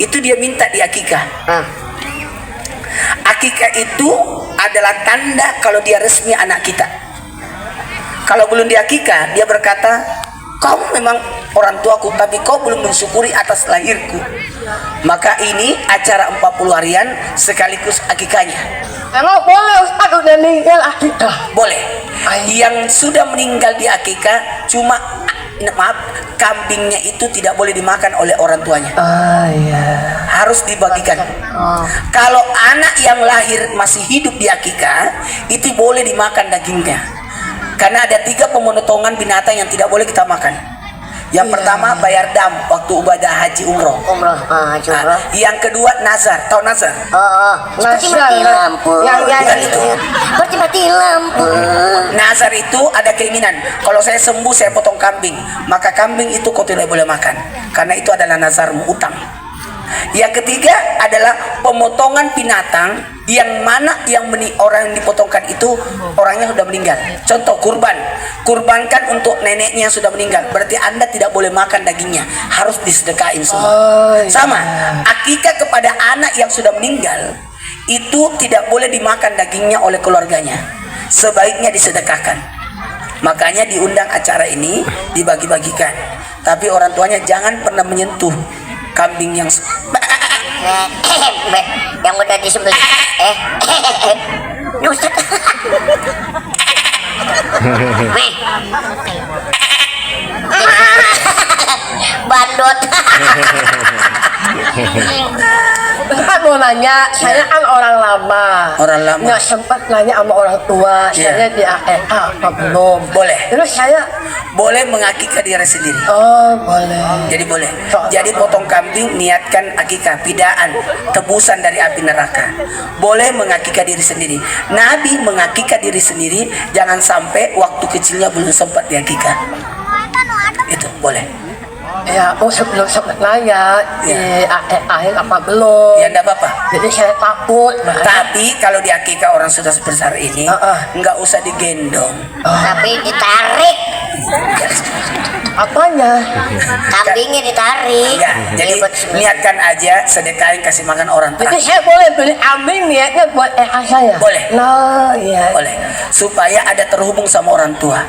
itu dia minta diakikah. Akikah itu adalah tanda kalau dia resmi anak kita. Kalau belum diakikah, dia berkata, kau memang orang tuaku, tapi kau belum mensyukuri atas lahirku. Maka ini acara 40 harian sekaligus akikahnya. Emang boleh Ustaz udah meninggal akikah? Boleh. Yang sudah meninggal di akikah cuma maaf, kambingnya itu tidak boleh dimakan oleh orang tuanya. Iya. Harus dibagikan. Kalau anak yang lahir masih hidup di akikah, itu boleh dimakan dagingnya. Karena ada 3 pemotongan binatang yang tidak boleh kita makan. Yang pertama bayar dam waktu ibadah haji umroh. Haji umroh. Yang kedua nazar, tahu nazar? Seperti mati lampu. Bukan itu. Seperti mati lampu. Nazar itu ada keinginan, kalau saya sembuh saya potong kambing, maka kambing itu kau tidak boleh makan, karena itu adalah nazarmu, utang. Yang ketiga adalah pemotongan binatang yang mana orang yang dipotongkan itu orangnya sudah meninggal. Contoh kurbankan untuk neneknya yang sudah meninggal, berarti Anda tidak boleh makan dagingnya, harus disedekain semua. Sama, akikah kepada anak yang sudah meninggal itu tidak boleh dimakan dagingnya oleh keluarganya, sebaiknya disedekahkan. Makanya diundang acara ini, dibagi-bagikan. Tapi orang tuanya jangan pernah menyentuh kambing yang udah disembelih. Ustaz. Bandot. Ustaz mau nanya, saya kan orang lama. Orang lama. Nggak sempat nanya sama orang tua, saya di akikah apa belum? Boleh. Terus saya boleh mengakikah diri sendiri. Boleh. Jadi boleh. Jadi potong kambing, niatkan akikah, pidaan, tebusan dari api neraka. Boleh mengakikah diri sendiri. Nabi mengakikah diri sendiri, jangan sampai waktu kecilnya belum sempat diakikah. Itu boleh. Ya, aku sebelum sempat nanya di akikah apa belum? Ya enggak apa-apa. Jadi saya takut. Tapi kalau di akikah orang sudah sebesar ini, nggak usah digendong. Tapi ditarik. Apanya? Kambingnya ditarik. Ya, jadi niatkan aja sedekahin, kasih makan orang tua. Jadi saya boleh beli kambing niatnya buat saya? Boleh. Nah, iya. Boleh. Supaya ada terhubung sama orang tua.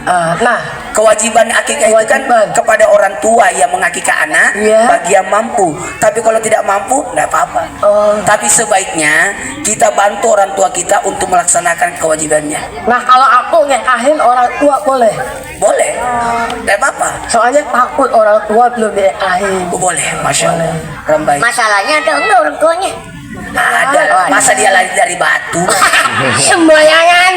Nah, kewajiban akikah itu kan kepada orang tua yang mengakikah anak, bagi yang mampu. Tapi kalau tidak mampu, tidak apa-apa. Tapi sebaiknya kita bantu orang tua kita untuk melaksanakan kewajibannya. Nah, kalau aku ngekahin orang tua boleh? Boleh. Tidak apa-apa. Soalnya takut orang tua belum ngekahin. Boleh, masya Allah. Rambai. Masalahnya ada enggak orang tuanya? Ada. Masa dia lari dari batu? Sembayangan.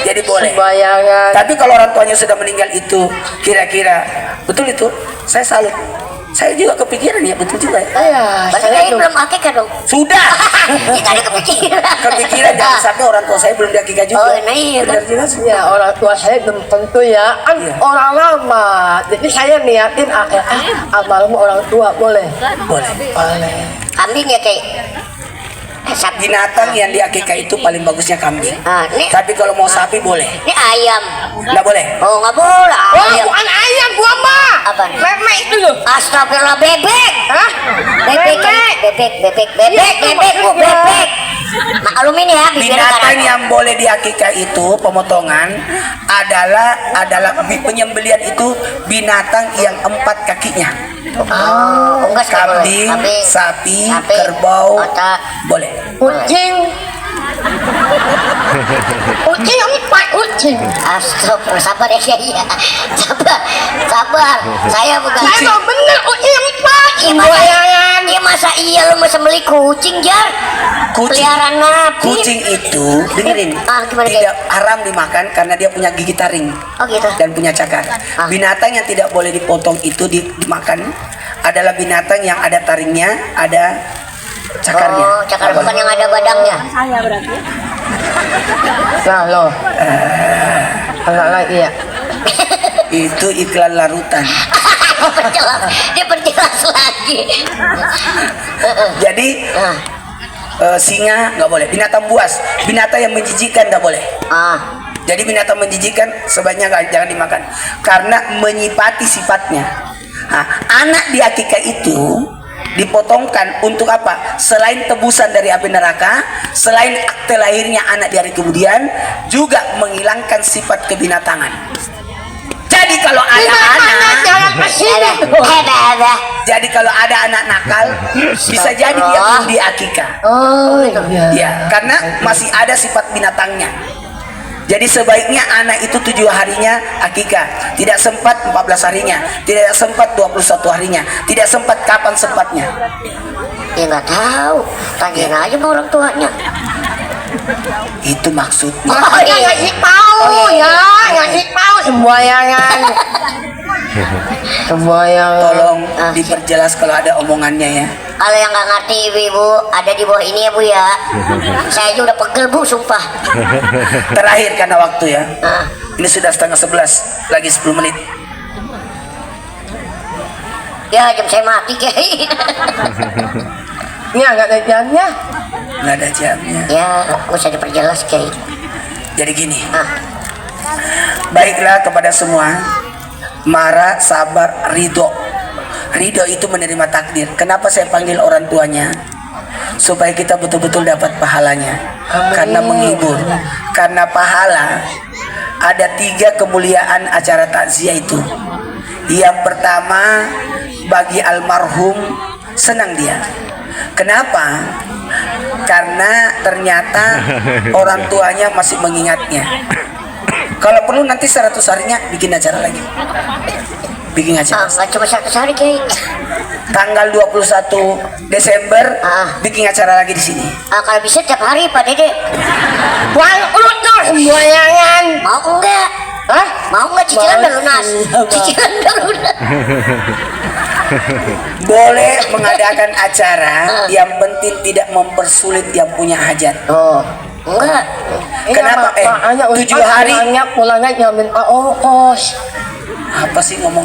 Jadi boleh. Sembayangan. Tapi kalau orang tuanya sudah meninggal itu, kira-kira betul itu? Saya salut. Saya juga kepikiran ya, betul juga ya. Berarti saya belum akikah dong. Sudah. Kita ada kepikiran. Kepikiran jangan sampai orang tua saya belum diakikah juga. Nah iya. Benar juga sih. Ya, orang tua saya belum tentu ya. Kan orang lama. Jadi saya niatin almarhum orang tua boleh. Boleh. Kambing ya kayak Binatang yang diakikah itu paling bagusnya kambing. Tapi kalau mau sapi boleh. Ini ayam. Nggak boleh. Oh nggak boleh. Ayam. Bukan ayam gua mah. Apa? Memek itu loh. Astagfirullah, bebek. Hah? Bebek. Maklum ini ya. Binatang yang boleh diakikah itu pemotongan adalah penyembelian itu binatang yang 4 kakinya. Enggak Kambing, sapi, kerbau, boleh. Kucing. Kucing 4 kucing. Astagfirullah, sabar ya. Sabar. Saya bukan. Saya bener kucing 4. Sembayangan. Ya masa iya lu masa beli kucing Jar? Peliharaan Nabi. Kucing itu dengerin, tidak haram dimakan karena dia punya gigi taring. Oh gitu. Dan punya cakar. Binatang yang tidak boleh dipotong itu dimakan adalah binatang yang ada taringnya, ada cakarnya. Oh, cakar bukan yang ada badangnya. Saya berarti. Nah lo. Enggak lagi ya. Itu iklan larutan. Dia perjelas lagi. Jadi singa nggak boleh, binatang buas, binatang yang menjijikkan nggak boleh. Jadi binatang menjijikkan sebaiknya jangan dimakan karena menyifati sifatnya. Anak di akikah itu dipotongkan untuk apa? Selain tebusan dari api neraka, selain akte lahirnya anak di hari kemudian, juga menghilangkan sifat kebinatangan. Jadi kalau ada jadi kalau ada anak nakal, bisa jadi dia belum di akikah. Oh iya. Ya, karena masih ada sifat binatangnya. Jadi sebaiknya anak itu 7 harinya akikah, tidak sempat 14 harinya, tidak sempat 21 harinya, tidak sempat kapan sempatnya. Ya nggak tahu, tanyain aja sama orang tuanya. Itu maksudnya. Oh, iya. Ngasih tahu ya, ngasih tahu sembayangan. Sembayangan. Tolong diperjelas kalau ada omongannya ya. Kalau yang nggak ngerti ibu-ibu ada di bawah ini ya bu ya. Saya aja udah pegel bu, sumpah. Terakhir karena waktu ya. Ah. Ini sudah setengah 11, lagi 10 menit. Ya jam saya mati kayak. Ya nggak ada jamnya. Nggak ada jamnya. Ya nggak usah diperjelas kayak. Jadi gini, Ah. baiklah kepada semua, marah, sabar, ridho. Ridho itu menerima takdir. Kenapa saya panggil orang tuanya? Supaya kita betul-betul dapat pahalanya. Karena menghibur, karena pahala. Ada 3 kemuliaan acara takziah itu. Yang pertama, bagi almarhum senang dia. Kenapa? Karena ternyata orang tuanya masih mengingatnya. Kalau perlu nanti 100 harinya bikin acara lagi. Bikin acara. Nggak cuma 1 hari kayak. Tanggal 21 Desember bikin acara lagi di sini. Kalau bisa tiap hari Pak Dede. Bang, urut tuh sembayangan. Mau enggak? Hah? Mau enggak cicilan udah lunas? Cicilan udah lunas. Boleh mengadakan acara, yang penting tidak mempersulit yang punya hajat. Oh, enggak. Kenapa? 7 hari. Pulangnya jangan minta ongkos. Apa sih ngomong?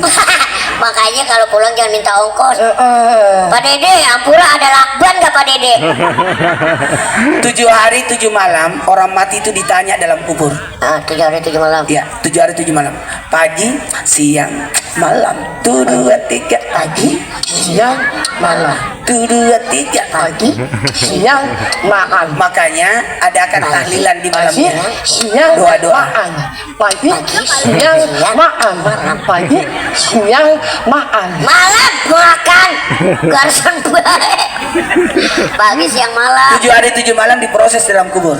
Makanya kalau pulang jangan minta ongkos. Pak Dede, Ampura ada lakban nggak Pak Dede? 7 hari 7 malam orang mati itu ditanya dalam kubur. 7 hari 7 malam. Ya, 7 hari 7 malam. Pagi, siang, malam. 2, 3 pagi, Siang, malam. 2, 3 Pagi, siang, makan. Makanya adakan tahlilan di Pagi, malamnya. siang, Doa-doa. makan. Pagi, siang, makan. Pagi, siang, makan. Malam makan. Garson baik. Pagi siang malam. 7 hari 7 malam diproses dalam kubur.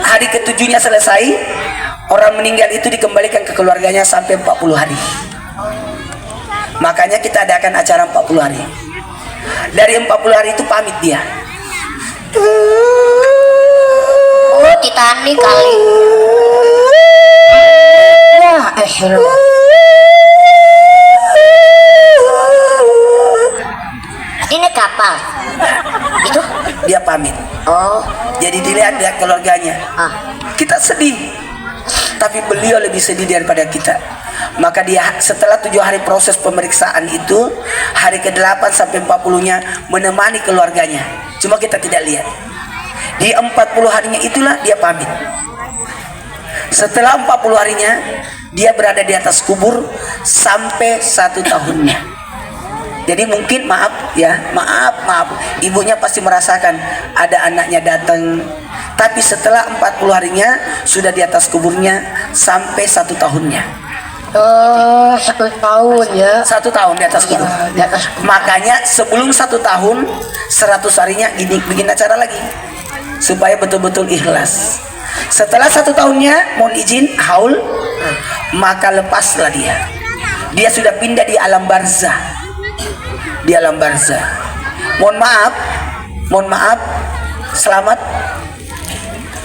Hari ke-7-nya selesai, orang meninggal itu dikembalikan ke keluarganya sampai 40 hari. Makanya kita adakan acara 40 hari. Dari 40 hari itu pamit dia. Oh, Titanic kali. Ya, Ini kapal. Itu? Dia pamit. Oh, Jadi dilihat dari keluarganya. Kita sedih, tapi beliau lebih sedih daripada kita. Maka dia setelah 7 hari proses pemeriksaan itu, hari ke-8 sampai 40-nya menemani keluarganya. Cuma kita tidak lihat. Di 40 harinya itulah dia pamit. Setelah 40 harinya, dia berada di atas kubur sampai 1 tahunnya. Jadi mungkin maaf, ibunya pasti merasakan ada anaknya datang. Tapi setelah 40 harinya sudah di atas kuburnya sampai 1 tahunnya. 1 tahun ya. 1 tahun di atas kubur. Di atas. Makanya sebelum 1 tahun 100 harinya bikin acara lagi supaya betul-betul ikhlas. Setelah 1 tahunnya mohon izin haul, maka lepaslah dia. Dia sudah pindah di alam barzah. Di alam barzah. Mohon maaf, selamat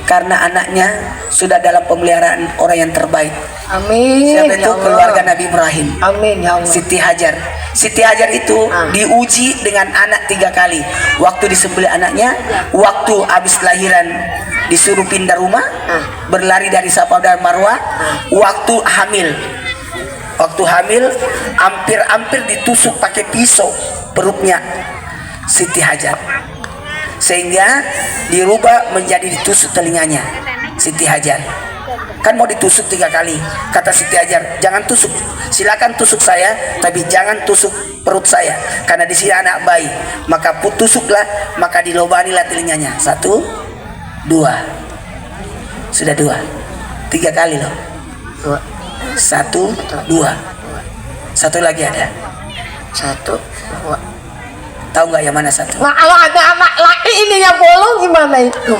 karena anaknya sudah dalam pemeliharaan orang yang terbaik. Amin. Siapa ya itu? Allah. Keluarga Nabi Ibrahim. Amin ya Allah. Siti Hajar. Siti Hajar itu diuji dengan anak 3 kali. Waktu disembelih anaknya, waktu habis lahiran disuruh pindah rumah, berlari dari Safa dan Marwah, waktu hamil. Waktu hamil hampir ditusuk pakai pisau perutnya Siti Hajar. Sehingga dirubah menjadi ditusuk telinganya Siti Hajar. kan mau ditusuk 3 kali. Kata Siti Hajar, jangan tusuk, silakan tusuk saya, tapi jangan tusuk perut saya, karena di sini anak bayi. Maka tusuklah, maka dilobanilah telinganya. 1, 2, sudah 2, 3 kali loh. 1, 2, satu lagi ada. 1, 2. Tahu nggak yang mana 1? Nah kalau ada anak laki ini yang bolong gimana itu?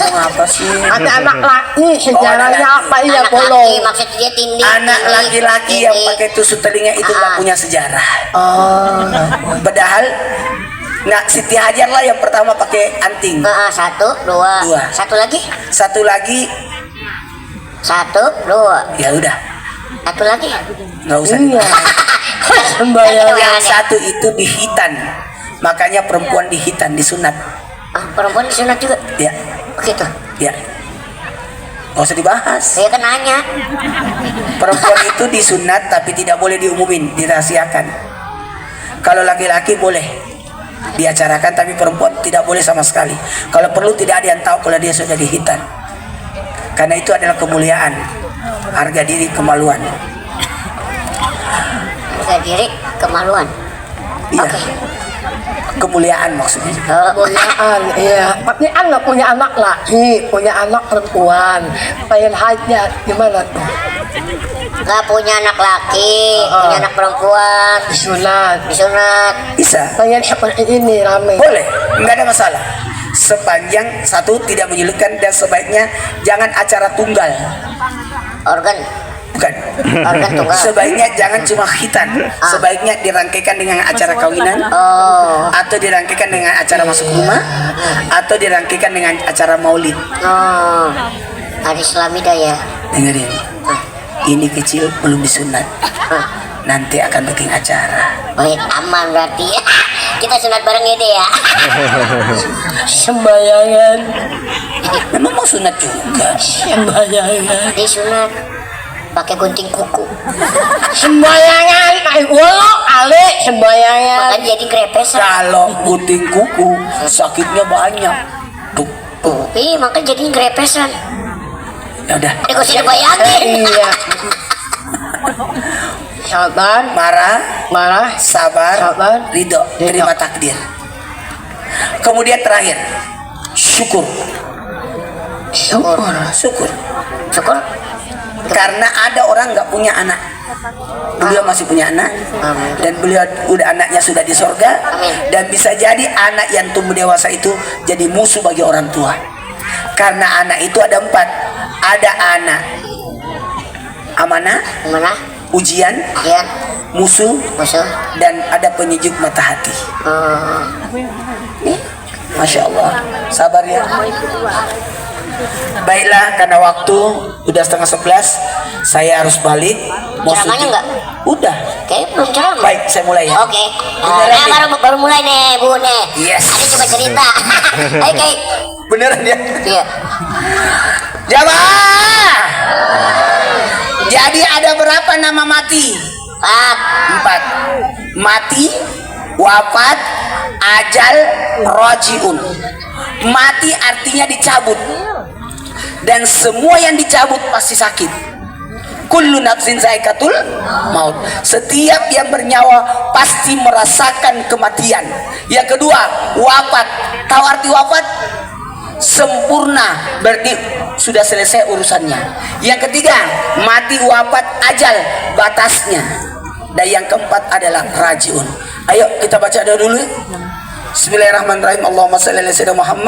Apa sih? Ada anak laki sejarahnya apa iya Anak bolong? laki maksudnya dia tindih. Anak laki-laki yang pakai tusuk telinga itu nggak punya sejarah. Padahal nah Siti Hajar lah yang pertama pakai anting. 1, 2. Dua. Satu lagi. 1 lagi 1, 2. ya udah, 1 lagi. nggak usah. Iya. Sembayang. Yang 1 itu dihitan, makanya perempuan dihitan, disunat. Perempuan disunat juga. Ya, Begitu. ya. Nggak usah dibahas. Saya kan nanya. Perempuan itu disunat tapi tidak boleh diumumin, dirahasiakan. Kalau laki-laki boleh diacarakan, tapi perempuan tidak boleh sama sekali. Kalau perlu tidak ada yang tahu kalau dia sudah dihitan, karena itu adalah kemuliaan, harga diri, kemaluan. Harga diri, kemaluan. Iya, Oke. kemuliaan maksudnya. Kemuliaan, iya. Tapi anak punya anak laki, punya anak perempuan. Pengen hajat gimana tuh? Nggak punya anak laki, punya anak perempuan, Disunat. disunat. Bisa, Pengen seperti ini rame. boleh, nggak ada masalah. Sepanjang 1 tidak menyulitkan, dan sebaiknya jangan acara tunggal. Organ, Bukan. organ tunggal. Sebaiknya jangan cuma khitan, sebaiknya dirangkaikan dengan acara kawinan, Oh, atau dirangkaikan dengan acara masuk rumah, atau dirangkaikan dengan acara maulid. oh. Hari Islamida ya. Dengerin, ini kecil belum disunat, nanti akan bikin acara. Baik, aman berarti. Kita sunat bareng ini ya. Sembayangan. Memang mau sunat juga. Sembayangan. Disunat pakai gunting kuku. Sembayangan. Naik bolong kali sembayangan. Makanya jadi grepesan. Kalau gunting kuku sakitnya banyak. Tuh, tuh. Ih, makanya jadi grepesan. Ya udah. Gak usah dibayangin. Iya. Sabar, marah, Sabar, Sabar. ridho, terima takdir. Kemudian terakhir, syukur. Syukur. Syukur. Syukur. Karena ada orang nggak punya anak, beliau masih punya anak, Amin. dan beliau udah anaknya sudah di sorga, Amin. dan bisa jadi anak yang tumbuh dewasa itu jadi musuh bagi orang tua. Karena anak itu ada 4, ada anak amanah, Gimana? ujian, Ya, musuh, musuh. dan ada penyejuk mata hati. Oh. Masya Allah, sabar ya. Baiklah, karena waktu udah 10:30, saya harus balik. Mau Ceramahnya syuting. enggak? Udah. Oke, belum ceramah. Baik, saya mulai ya. Oke. Beneran Nah, nih? baru mulai nih, Bu nih. Yes. Ada coba cerita. Oke. Beneran ya. Iya. Jamaah. Jadi ada berapa nama mati? 4. Mati, wafat, ajal, rojiun. Mati artinya dicabut, dan semua yang dicabut pasti sakit. Kullu nafsin zaikatul maut. Setiap yang bernyawa pasti merasakan kematian. Yang kedua, wafat. Tahu arti wafat? Sempurna, berarti sudah selesai urusannya. Yang ketiga, mati, wafat, ajal, batasnya. Dan yang keempat adalah rajiun. Ayo kita baca dulu. Bismillahirrahmanirrahim. Allahumma shalli ala sayyidina Muhammad.